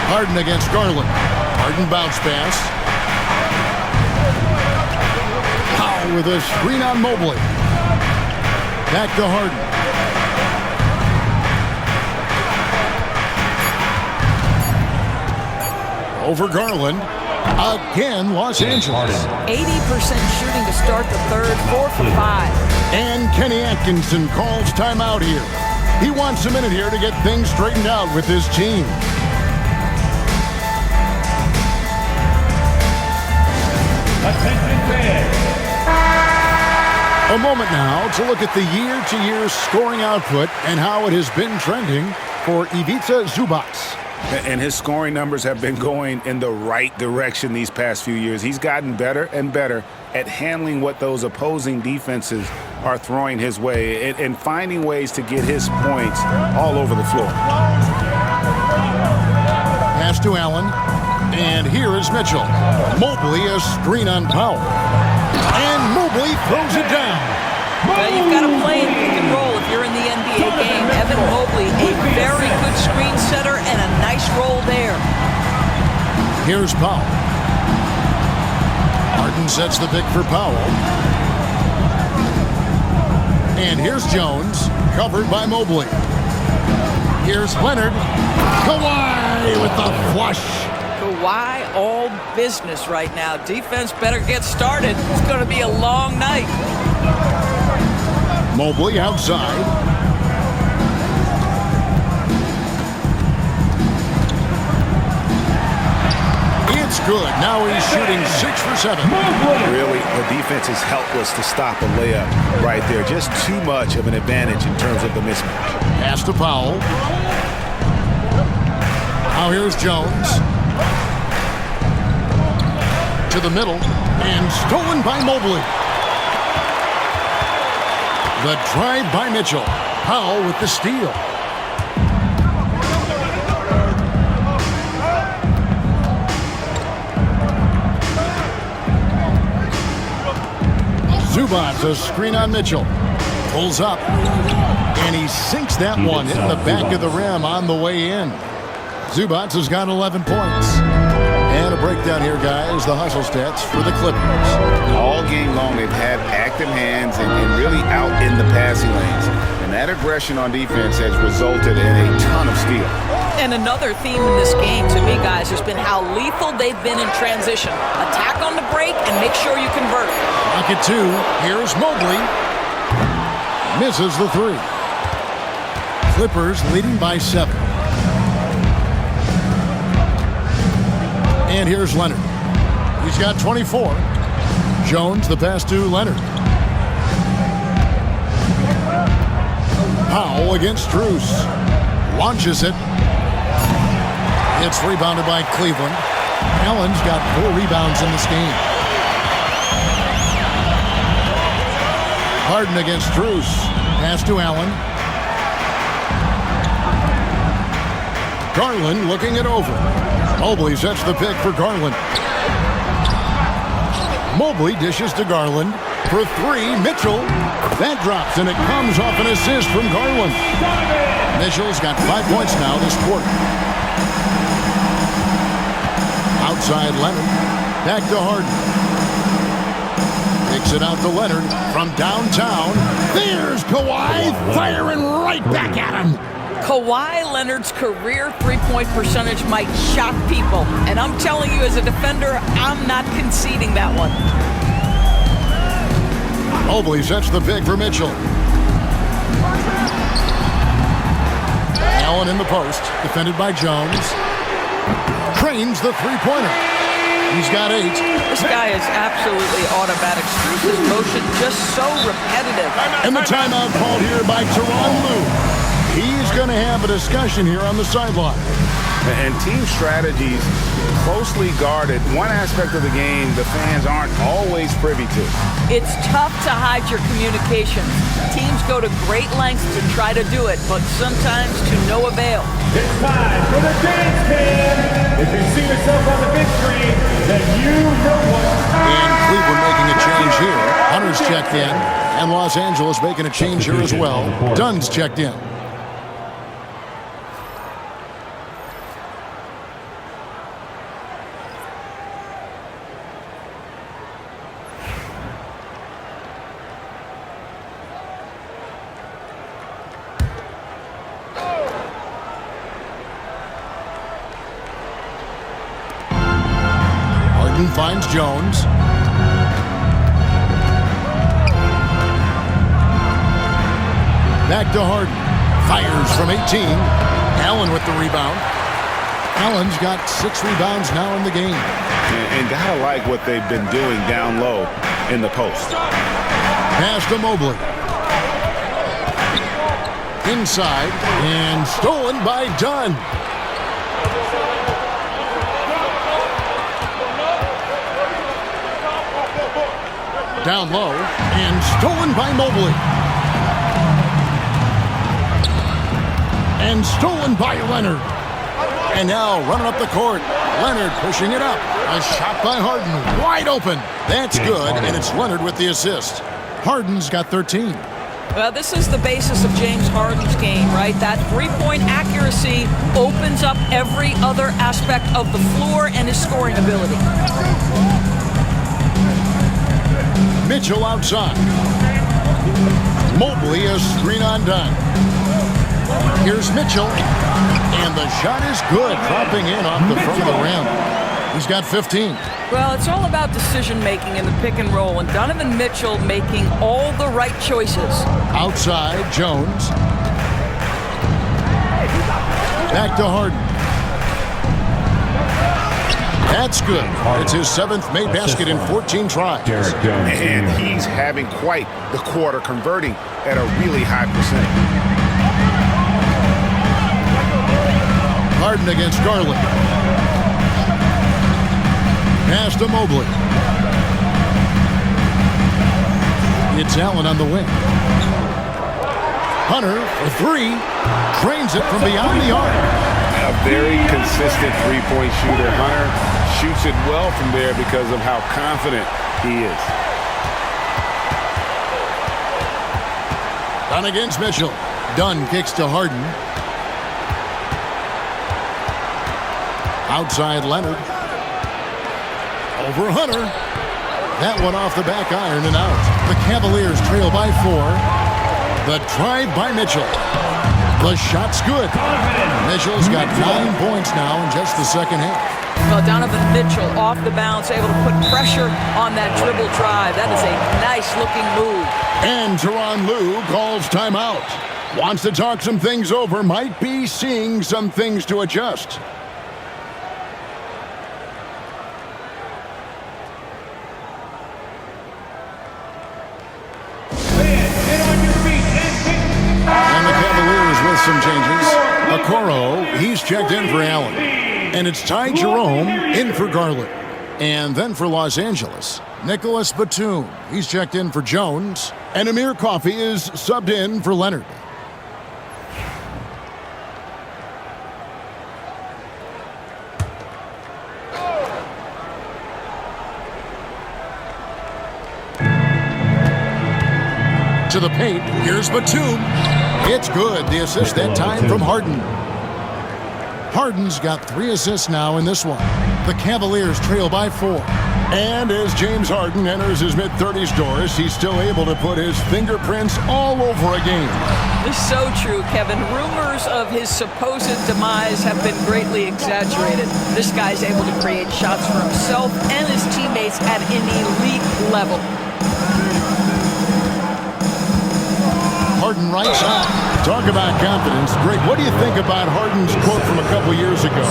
Harden against Garland. Harden bounce pass. Powell with a screen on Mobley. Back to Harden. Over Garland. Again, Los Angeles. 80% shooting to start the third, 4 for 5. And Kenny Atkinson calls timeout here. He wants a minute here to get things straightened out with his team. Attention fans. A moment now to look at the year-to-year scoring output and how it has been trending for Ivica Zubats. And his scoring numbers have been going in the right direction these past few years. He's gotten better and better at handling what those opposing defenses are throwing his way and finding ways to get his points all over the floor. Pass to Allen. And here is Mitchell. Mobley a screen on Powell. And Mobley throws it down. Well, you've got to play in pick and roll if you're in the NBA game. Evan Mobley, a very good screen setter and a nice roll there. Here's Powell. Harden sets the pick for Powell. And here's Jones, covered by Mobley. Here's Leonard. Kawhi with the flush. Kawhi all business right now. Defense better get started. It's going to be a long night. Mobley outside. It's good. Now he's shooting 6 for 7. Really, the defense is helpless to stop a layup right there. Just too much of an advantage in terms of the mismatch. Pass to Powell. Now here's Jones. To the middle. And stolen by Mobley. The drive by Mitchell. Powell with the steal. Zubac, a screen on Mitchell. Pulls up. And he sinks that one in the back of the rim on the way in. Zubac has got 11 points. And a breakdown here, guys. The hustle stats for the Clippers. All game long, they've had active hands and really out in the passing lanes. And that aggression on defense has resulted in a ton of steals. And another theme in this game, to me, guys, has been how lethal they've been in transition. Attack on the break and make sure you convert. Pocket 2. Here's Mobley. Misses the 3. Clippers leading by 7. And here's Leonard. He's got 24. Jones, the pass to Leonard. Powell against Strus. Launches it. It's rebounded by Cleveland. Allen's got 4 rebounds in this game. Harden against Strus. Pass to Allen. Garland looking it over. Mobley sets the pick for Garland. Mobley dishes to Garland. For 3, Mitchell. That drops, and it comes off an assist from Garland. Mitchell's got 5 points now this quarter. Outside Leonard. Back to Harden. Kicks it out to Leonard from downtown. There's Kawhi firing right back at him. Kawhi Leonard's career three-point percentage might shock people. And I'm telling you, as a defender, I'm not conceding that one. Mobley sets the pick for Mitchell. Allen in the post, defended by Jones. Trains the three-pointer. He's got 8. This guy is absolutely automatic. Strus's motion just so repetitive. And the timeout called here by Tyronn Lue. He's going to have a discussion here on the sideline. And team strategies closely guarded. One aspect of the game the fans aren't always privy to. It's tough to hide your communication. Teams go to great lengths to try to do it, but sometimes to no avail. It's time for the dance cam. If you see yourself on the big screen, then you know what's And Cleveland making a change here. Hunter's checked in. And Los Angeles making a change here as well. Dunn's checked in. Finds Jones. Back to Harden. Fires from 18. Allen with the rebound. Allen's got 6 rebounds now in the game. And gotta like what they've been doing down low in the post. Pass to Mobley. Inside and stolen by Dunn. Down low and stolen by Mobley. And stolen by Leonard. And now running up the court. Leonard pushing it up. A shot by Harden. Wide open. That's good, and it's Leonard with the assist. Harden's got 13. Well, this is the basis of James Harden's game, right? That three-point accuracy opens up every other aspect of the floor and his scoring ability. Mitchell outside. Mobley, a screen on Dunn. Here's Mitchell. And the shot is good, dropping in off the front of the rim. He's got 15. Well, it's all about decision-making in the pick and roll, and Donovan Mitchell making all the right choices. Outside, Jones. Back to Harden. That's good. It's his 7th made basket in 14 tries. And he's having quite the quarter, converting at a really high percentage. Harden against Garland. Pass to Mobley. It's Allen on the wing. Hunter for 3. Drains it from beyond the arc. A very consistent three-point shooter. Hunter shoots it well from there because of how confident he is. Dunn against Mitchell. Dunn kicks to Harden. Outside Leonard. Over Hunter. That one off the back iron and out. The Cavaliers trail by 4. The drive by Mitchell. The shot's good. Mitchell's got 9 points now in just the second half. Well, Donovan Mitchell off the bounce, able to put pressure on that dribble drive. That is a nice-looking move. And Tyronn Lue calls timeout. Wants to talk some things over. Might be seeing some things to adjust. Some changes. Okoro, he's checked in for Allen. And it's Ty Jerome in for Garland. And then for Los Angeles, Nicholas Batum. He's checked in for Jones. And Amir Coffey is subbed in for Leonard. To the paint, here's Batum. It's good. The assist that time from Harden. Harden's got 3 assists now in this one. The Cavaliers trail by 4. And as James Harden enters his mid-30s doors, he's still able to put his fingerprints all over a game. This is so true, Kevin. Rumors of his supposed demise have been greatly exaggerated. This guy's able to create shots for himself and his teammates at an elite level. Harden right side. Talk about confidence. Greg, what do you think about Harden's quote from a couple years ago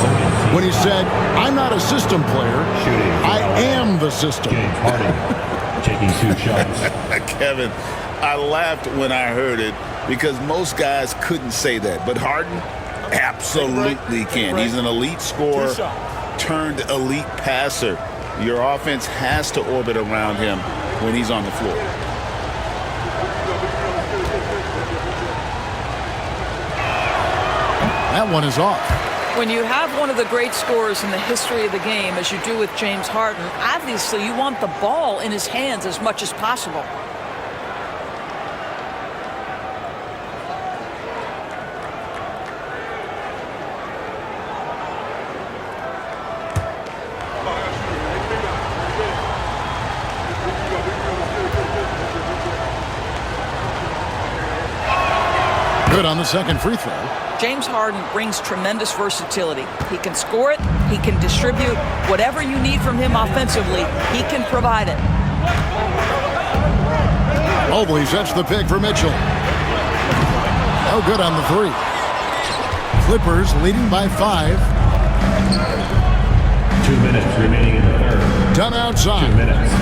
when he said, "I'm not a system player. I am the system." James Harden taking 2 shots. Kevin, I laughed when I heard it because most guys couldn't say that. But Harden absolutely can. He's an elite scorer turned elite passer. Your offense has to orbit around him when he's on the floor. That one is off. When you have one of the great scorers in the history of the game, as you do with James Harden, obviously you want the ball in his hands as much as possible. Good on the second free throw. James Harden brings tremendous versatility. He can score it, he can distribute. Whatever you need from him offensively, he can provide it. Mobley sets the pick for Mitchell. No good on the 3. Clippers leading by 5. 2 minutes remaining in the third. Done outside. 2 minutes.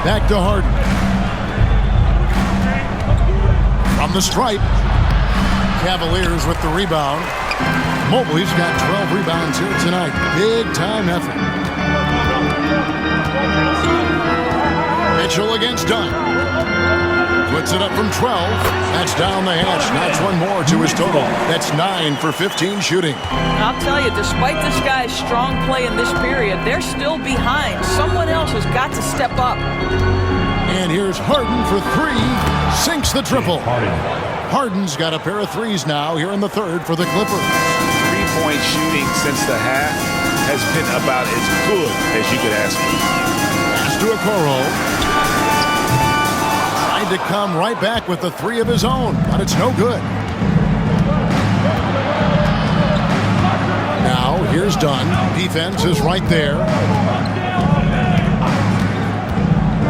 Back to Harden. From the stripe. Cavaliers with the rebound. Mobley's got 12 rebounds here tonight. Big time effort. Mitchell against Dunn. Puts it up from 12. That's down the hatch. Knocks one more to his total. That's 9 for 15 shooting. I'll tell you, despite this guy's strong play in this period, they're still behind. Someone else has got to step up. And here's Harden for 3. Sinks the triple. Harden's got a pair of 3s now here in the third for the Clippers. 3-point shooting since the half has been about as good as you could ask for. Pass to Okoro. to come right back with the three of his own, but it's no good. Now, here's Dunn. Defense is right there.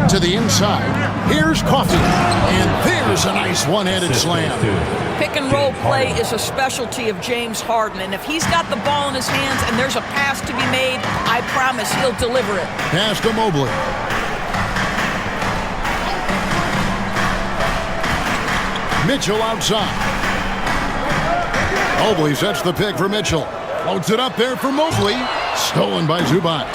To the inside. Here's Coffey. And there's a nice one-handed slam. Pick and roll play is a specialty of James Harden, and if he's got the ball in his hands and there's a pass to be made, I promise he'll deliver it. Pass to Mobley. Mitchell outside. Mobley sets the pick for Mitchell. Floats it up there for Mobley. Stolen by Zubac.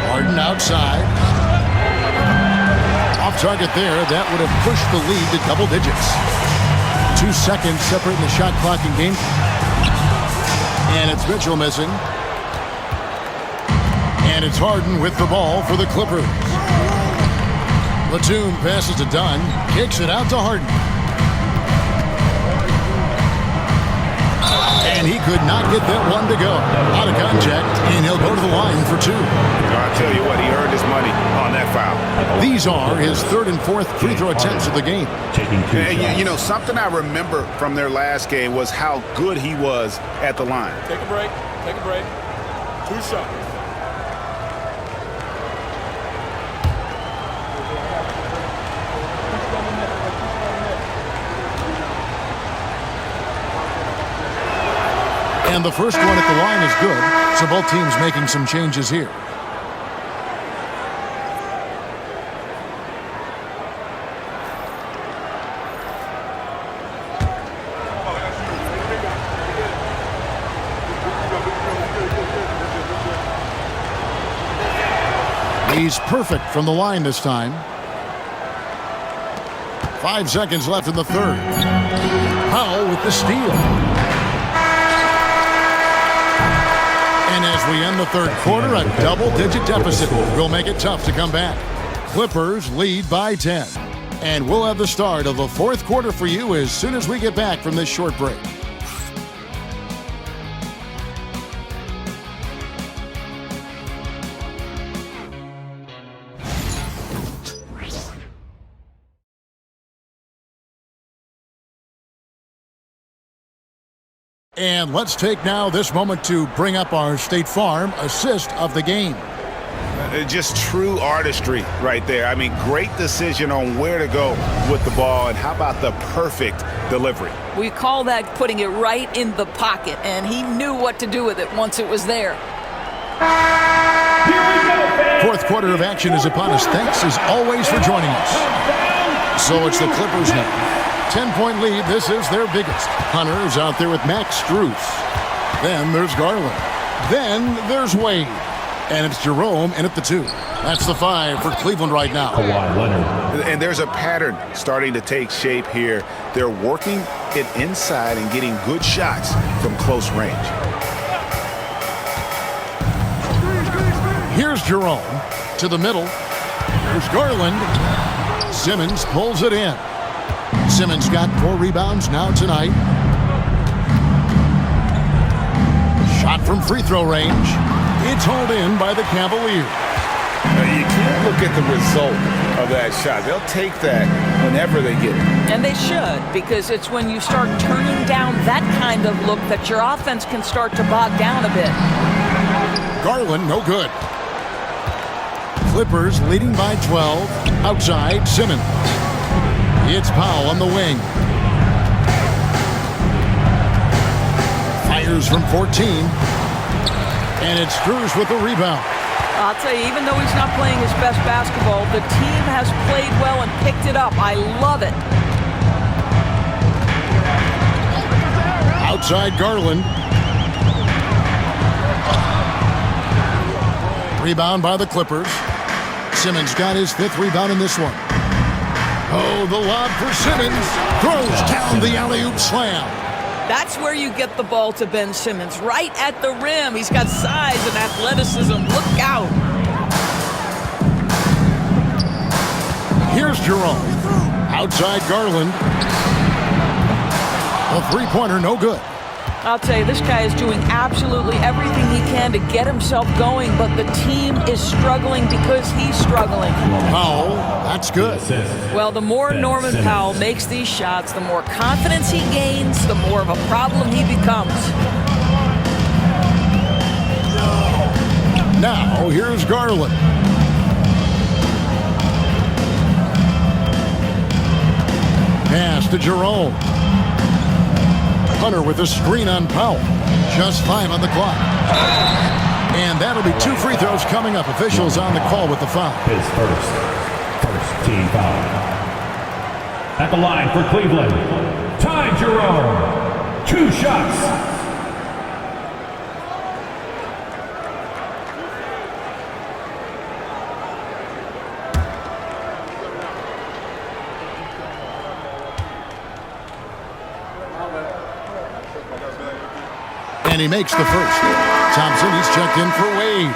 Harden outside. Off target there. That would have pushed the lead to double digits. 2 seconds separating the shot clock and game. And it's Mitchell missing. And it's Harden with the ball for the Clippers. Batum passes to Dunn. Kicks it out to Harden. And he could not get that one to go. Out of contact, and he'll go to the line for 2. I'll tell you what, he earned his money on that foul. These are his 3rd and 4th free throw attempts of the game. And you know, something I remember from their last game was how good he was at the line. Take a break. Take a break. 2 shots. And the first one at the line is good, so both teams making some changes here. He's perfect from the line this time. 5 seconds left in the 3rd. Powell with the steal. And as we end the 3rd quarter, a double-digit deficit will make it tough to come back. Clippers lead by 10. And we'll have the start of the 4th quarter for you as soon as we get back from this short break. And let's take now this moment to bring up our State Farm assist of the game. Just true artistry right there. I mean, great decision on where to go with the ball, and how about the perfect delivery? We call that putting it right in the pocket, and he knew what to do with it once it was there. 4th quarter of action is upon us. Thanks as always for joining us. So it's the Clippers now. 10-point lead. This is their biggest. Hunter's out there with Max Strus. Then there's Garland. Then there's Wade. And it's Jerome in at the 2. That's the 5 for Cleveland right now. And there's a pattern starting to take shape here. They're working it inside and getting good shots from close range. Here's Jerome to the middle. There's Garland. Simmons pulls it in. Simmons got 4 rebounds now tonight. Shot from free throw range. It's hauled in by the Cavaliers. You can't look at the result of that shot. They'll take that whenever they get it. And they should, because it's when you start turning down that kind of look that your offense can start to bog down a bit. Garland, no good. Clippers leading by 12. Outside, Simmons. It's Powell on the wing. Fires from 14. And it's Strus with the rebound. I'll tell you, even though he's not playing his best basketball, the team has played well and picked it up. I love it. Outside Garland. Rebound by the Clippers. Simmons got his 5th rebound in this one. Oh, the lob for Simmons. Throws down the alley-oop slam. That's where you get the ball to Ben Simmons, right at the rim. He's got size and athleticism. Look out. Here's Jerome. Outside Garland. A 3-pointer, no good. I'll tell you, this guy is doing absolutely everything he can to get himself going, but the team is struggling because he's struggling. Powell, that's good. Well, the more Norman Powell makes these shots, the more confidence he gains, the more of a problem he becomes. Now, here's Garland. Pass to Jerome. Hunter with a screen on Powell. Just 5 on the clock. And that'll be 2 free throws coming up. Officials on the call with the foul. His first team foul. At the line for Cleveland, Ty Jerome. 2 shots. And he makes the first. Thompson, he's checked in for Wade.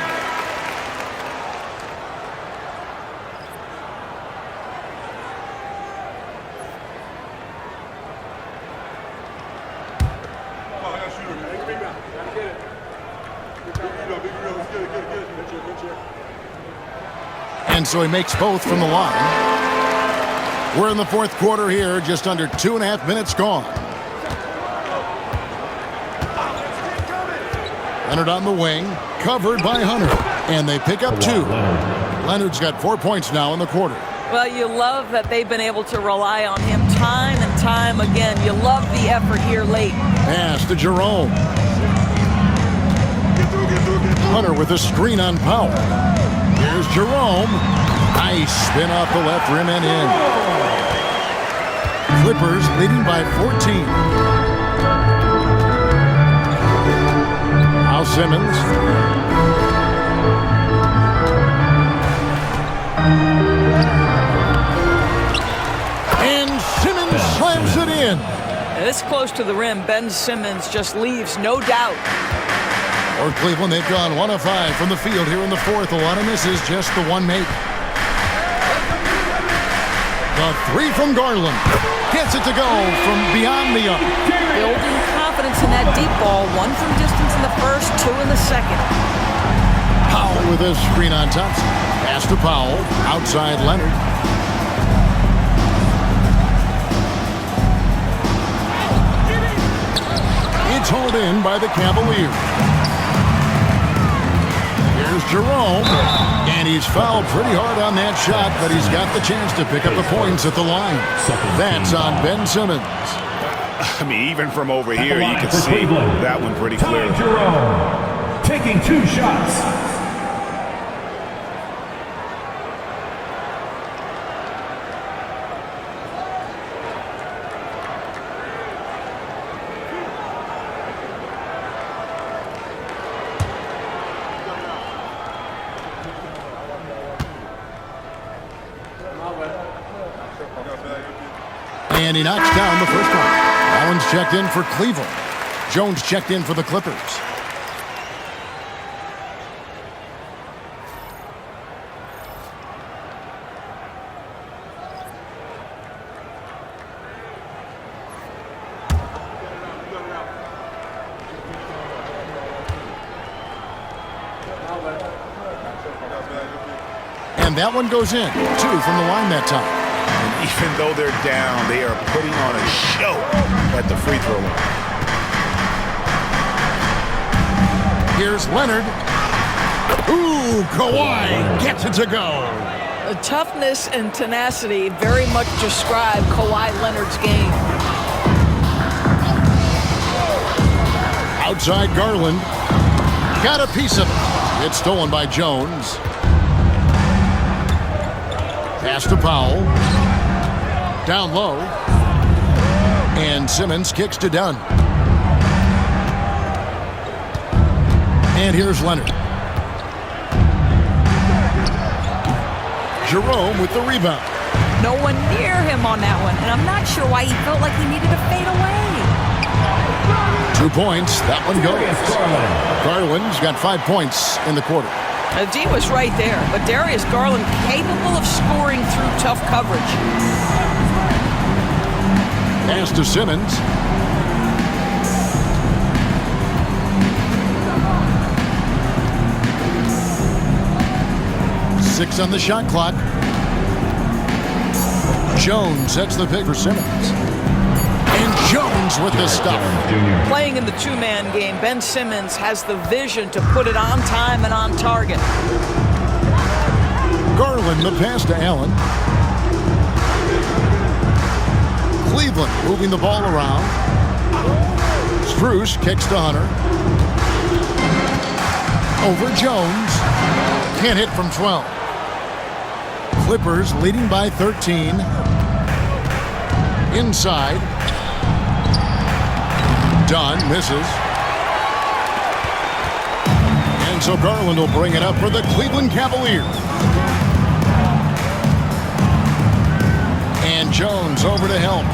And so he makes both from the line. We're in the fourth quarter here, just under 2.5 minutes gone. Leonard on the wing, covered by Hunter. And they pick up 2. Leonard's got 4 points now in the quarter. Well, you love that they've been able to rely on him time and time again. You love the effort here late. Pass to Jerome. Hunter with a screen on Powell. Here's Jerome. Nice spin off the left rim and in. Clippers leading by 14. Now Simmons. And Simmons slams it in. This close to the rim, Ben Simmons just leaves, no doubt. For Cleveland, they've gone 1 of 5 from the field here in the fourth. A lot of misses, just the 1 make. The 3 from Garland. Gets it to go from beyond the arc. Building confidence in that deep ball. 1 from distance in the first, 2 in the second. Powell with a screen on Thompson. Pass to Powell. Outside Leonard. It's hauled in by the Cavaliers. Here's Jerome. And he's fouled pretty hard on that shot, but he's got the chance to pick up the points at the line. That's on Ben Simmons. I mean, even from over here, you can see that one pretty clearly. Jerome taking 2 shots. And he knocks down the first one. Allen's checked in for Cleveland. Jones checked in for the Clippers. And that one goes in. 2 from the line that time. And even though they're down, they are putting on a show at the free throw line. Here's Leonard. Ooh, Kawhi gets it to go. The toughness and tenacity very much describe Kawhi Leonard's game. Outside Garland. Got a piece of it. It's stolen by Jones. Pass to Powell. Down low. And Simmons kicks to Dunn. And here's Leonard. Jerome with the rebound. No one near him on that one, and I'm not sure why he felt like he needed to fade away. 2 points. That one goes. Garland's got 5 points in the quarter. D was right there, but Darius Garland capable of scoring through tough coverage. Pass to Simmons. 6 on the shot clock. Jones sets the pick for Simmons. And Jones with the stuff. Playing in the two-man game, Ben Simmons has the vision to put it on time and on target. Garland the pass to Allen. Cleveland moving the ball around. Strus kicks to Hunter. Over Jones. Can't hit from 12. Clippers leading by 13. Inside. Dunn misses. And so Garland will bring it up for the Cleveland Cavaliers. And Jones over to help.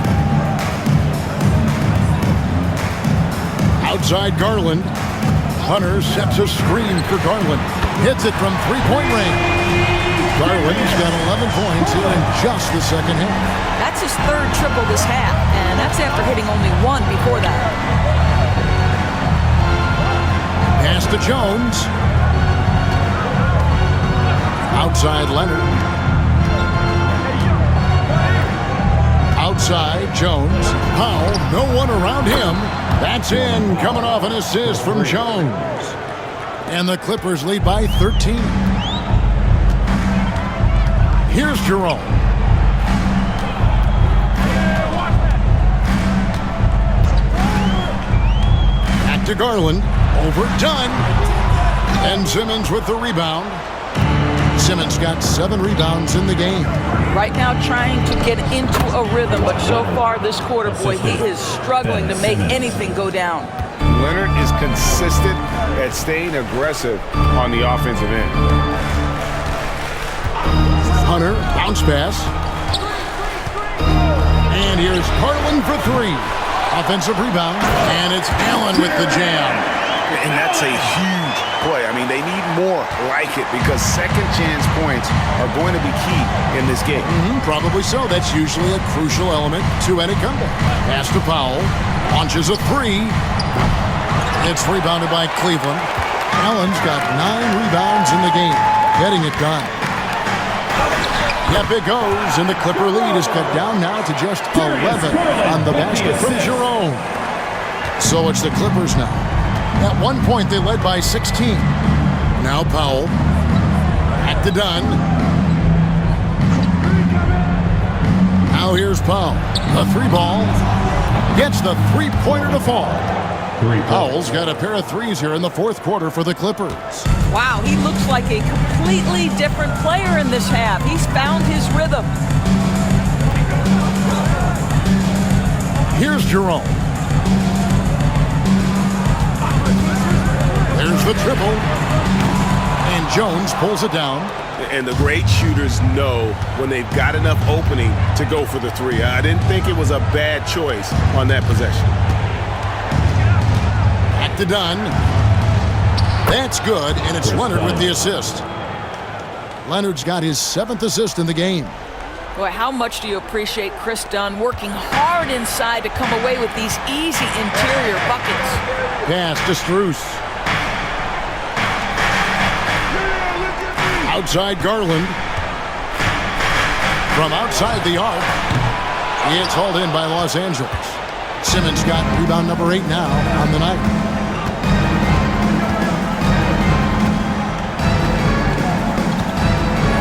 Outside Garland. Hunter sets a screen for Garland. Hits it from three-point range. Garland's got 11 points here in just the second half. That's his third triple this half, and that's after hitting only one before that. Pass to Jones. Outside Leonard. Outside Jones. Powell, no one around him. That's in, coming off an assist from Jones. And the Clippers lead by 13. Here's Jerome. Back to Garland. Overdone. And Simmons with the rebound. Simmons got 7 rebounds in the game. Right now trying to get into a rhythm, but so far this quarter, boy, he is struggling to make anything go down. Leonard is consistent at staying aggressive on the offensive end. Hunter, bounce pass. And here's Garland for 3. Offensive rebound. And it's Allen with the jam. And that's a huge play. I mean, they need more like it because second chance points are going to be key in this game. Probably so. That's usually a crucial element to any comeback. Pass to Powell. Launches a 3. It's rebounded by Cleveland. Allen's got 9 rebounds in the game. Getting it done. Yep, it goes, and the Clipper lead is cut down now to just 11 on the basket from Jerome. So it's the Clippers now. At one point, they led by 16. Now Powell. Back to Dunn. Now here's Powell. The 3-ball. Gets the 3-pointer to fall. Powell's got a pair of 3s here in the fourth quarter for the Clippers. Wow, he looks like a completely different player in this half. He's found his rhythm. Here's Jerome. There's the triple. And Jones pulls it down. And the great shooters know when they've got enough opening to go for the 3. I didn't think it was a bad choice on that possession. Back to Dunn. That's good, and it's Leonard with the assist. Leonard's got his 7th assist in the game. Boy, how much do you appreciate Chris Dunn working hard inside to come away with these easy interior buckets? Pass to Strus. Outside Garland. From outside the arc. It's hauled in by Los Angeles. Simmons got rebound number 8 now on the night.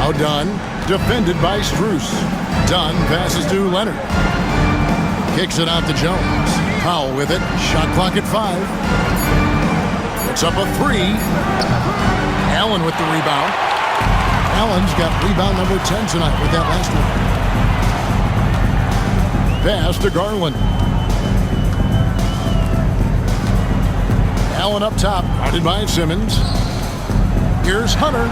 Now Dunn, defended by Strus. Dunn passes to Leonard. Kicks it out to Jones. Powell with it. Shot clock at 5. It's up a 3. Allen with the rebound. Allen's got rebound number 10 tonight with that last one. Pass to Garland. Allen up top, guarded by Simmons. Here's Hunter.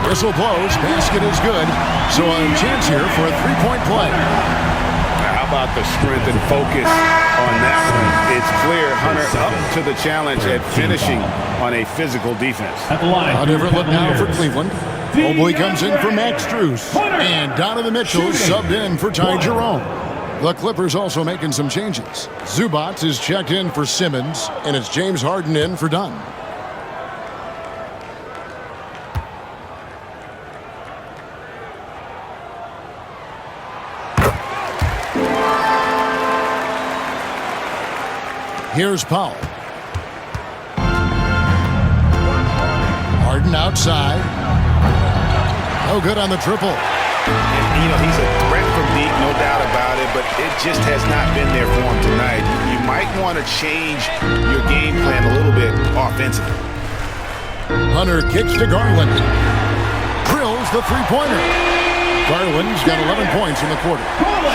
Whistle blows, basket is good. So a chance here for a 3-point play. How about the strength and focus on that one? It's clear Hunter up to the challenge at finishing on a physical defense. A different look now for Cleveland. Mobley comes in for Max Strus. And Donovan Mitchell subbed in for Ty Jerome. The Clippers also making some changes. Zubac is checked in for Simmons, and it's James Harden in for Dunn. Here's Powell. Harden outside. No good on the triple. And, he's a threat from deep, no doubt about it, but it just has not been there for him tonight. You might want to change your game plan a little bit offensively. Hunter kicks to Garland. Drills the three-pointer. Garland's got 11 points in the quarter.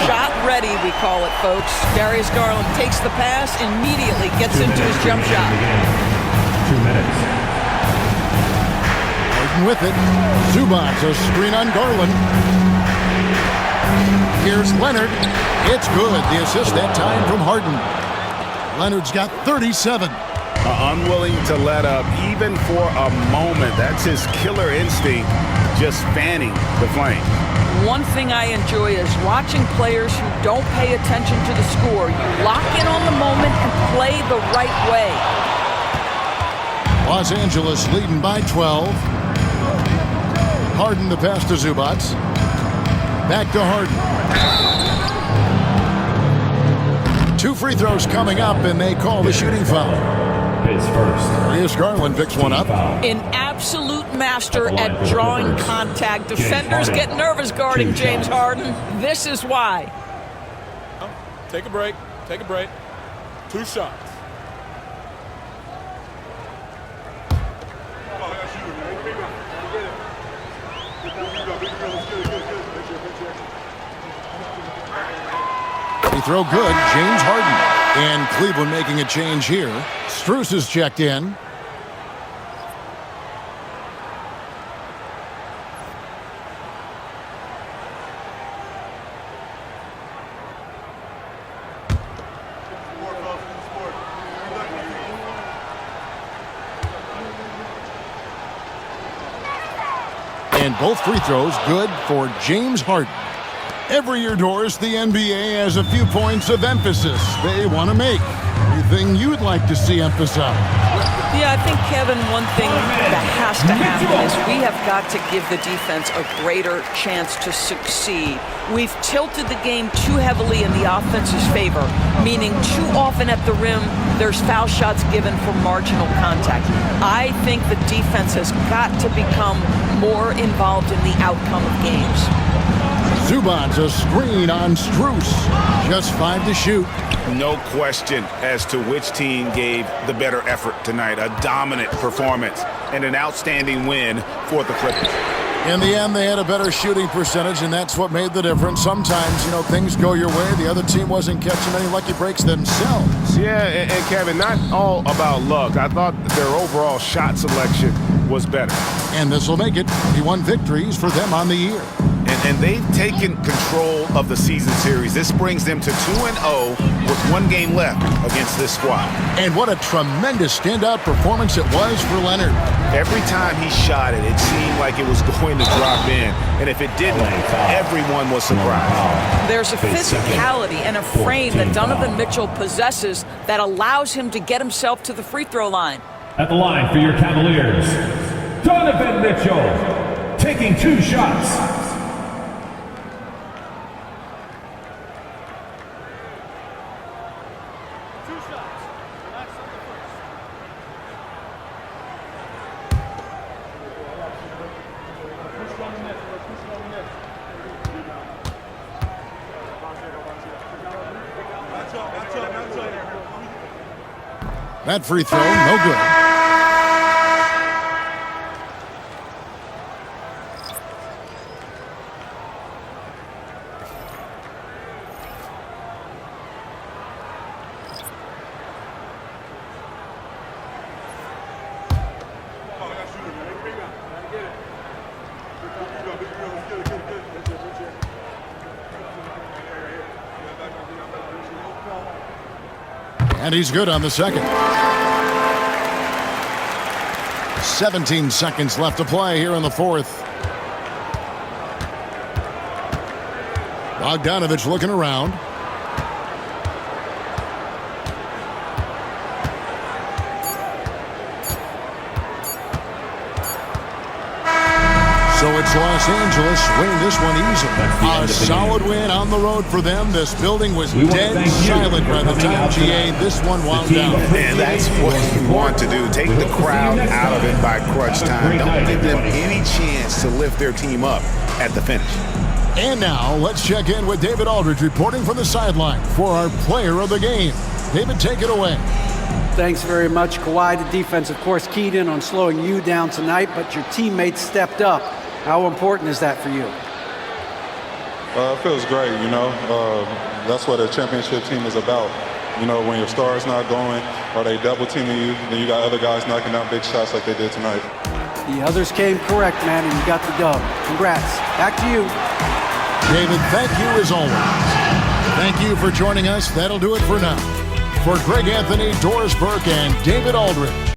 Shot ready, we call it, folks. Darius Garland takes the pass, immediately gets into his jump shot. 2 minutes. Harden with it. Zubac, a screen on Garland. Here's Leonard. It's good. The assist that time from Harden. Leonard's got 37. Unwilling to let up even for a moment. That's his killer instinct, just fanning the flame. One thing I enjoy is watching players who don't pay attention to the score. You lock in on the moment and play the right way. Los Angeles leading by 12. Harden the pass to Zubac. Back to Harden. 2 free throws coming up, and they call the shooting foul. His first. Darius Garland picks one up. An absolute master at drawing contact. Defenders get nervous guarding James Harden. This is why. Take a break. Take a break. 2 shots. He throw good. James Harden. And Cleveland making a change here. Strus is checked in. And both free throws good for James Harden. Every year, Doris, the NBA has a few points of emphasis they want to make. Anything you'd like to see emphasized? Yeah, I think, Kevin, one thing that has to happen is we have got to give the defense a greater chance to succeed. We've tilted the game too heavily in the offense's favor, meaning too often at the rim, there's foul shots given for marginal contact. I think the defense has got to become more involved in the outcome of games. Zubac, a screen on Strus. Just 5 to shoot. No question as to which team gave the better effort tonight. A dominant performance and an outstanding win for the Clippers. In the end, they had a better shooting percentage, and that's what made the difference. Sometimes, things go your way. The other team wasn't catching any lucky breaks themselves. Yeah, and Kevin, not all about luck. I thought their overall shot selection was better. And this will make it 21 victories for them on the year. And they've taken control of the season series. This brings them to 2-0 with 1 game left against this squad. And what a tremendous standout performance it was for Leonard. Every time he shot it, it seemed like it was going to drop in. And if it didn't, everyone was surprised. There's a physicality and a frame that Donovan Mitchell possesses that allows him to get himself to the free throw line. At the line for your Cavaliers, Donovan Mitchell taking 2 shots. That free throw, no good. And he's good on the second. 17 seconds left to play here in the fourth. Bogdanovich looking around. So it's Los Angeles winning this one easily. A solid win on the road for them. This building was dead silent by the time GA this one wound down. And that's what you want to do. Take the crowd out of it by crunch time. Don't give them any chance to lift their team up at the finish. And now let's check in with David Aldridge reporting from the sideline for our player of the game. David, take it away. Thanks very much, Kawhi. The defense, of course, keyed in on slowing you down tonight, but your teammates stepped up. How important is that for you? It feels great, you know. That's what a championship team is about. You know, when your star's not going or they double teaming you, then you got other guys knocking down big shots like they did tonight. The others came correct, man, and you got the dub. Congrats. Back to you. David, thank you as always. Thank you for joining us. That'll do it for now. For Greg Anthony, Doris Burke, and David Aldridge,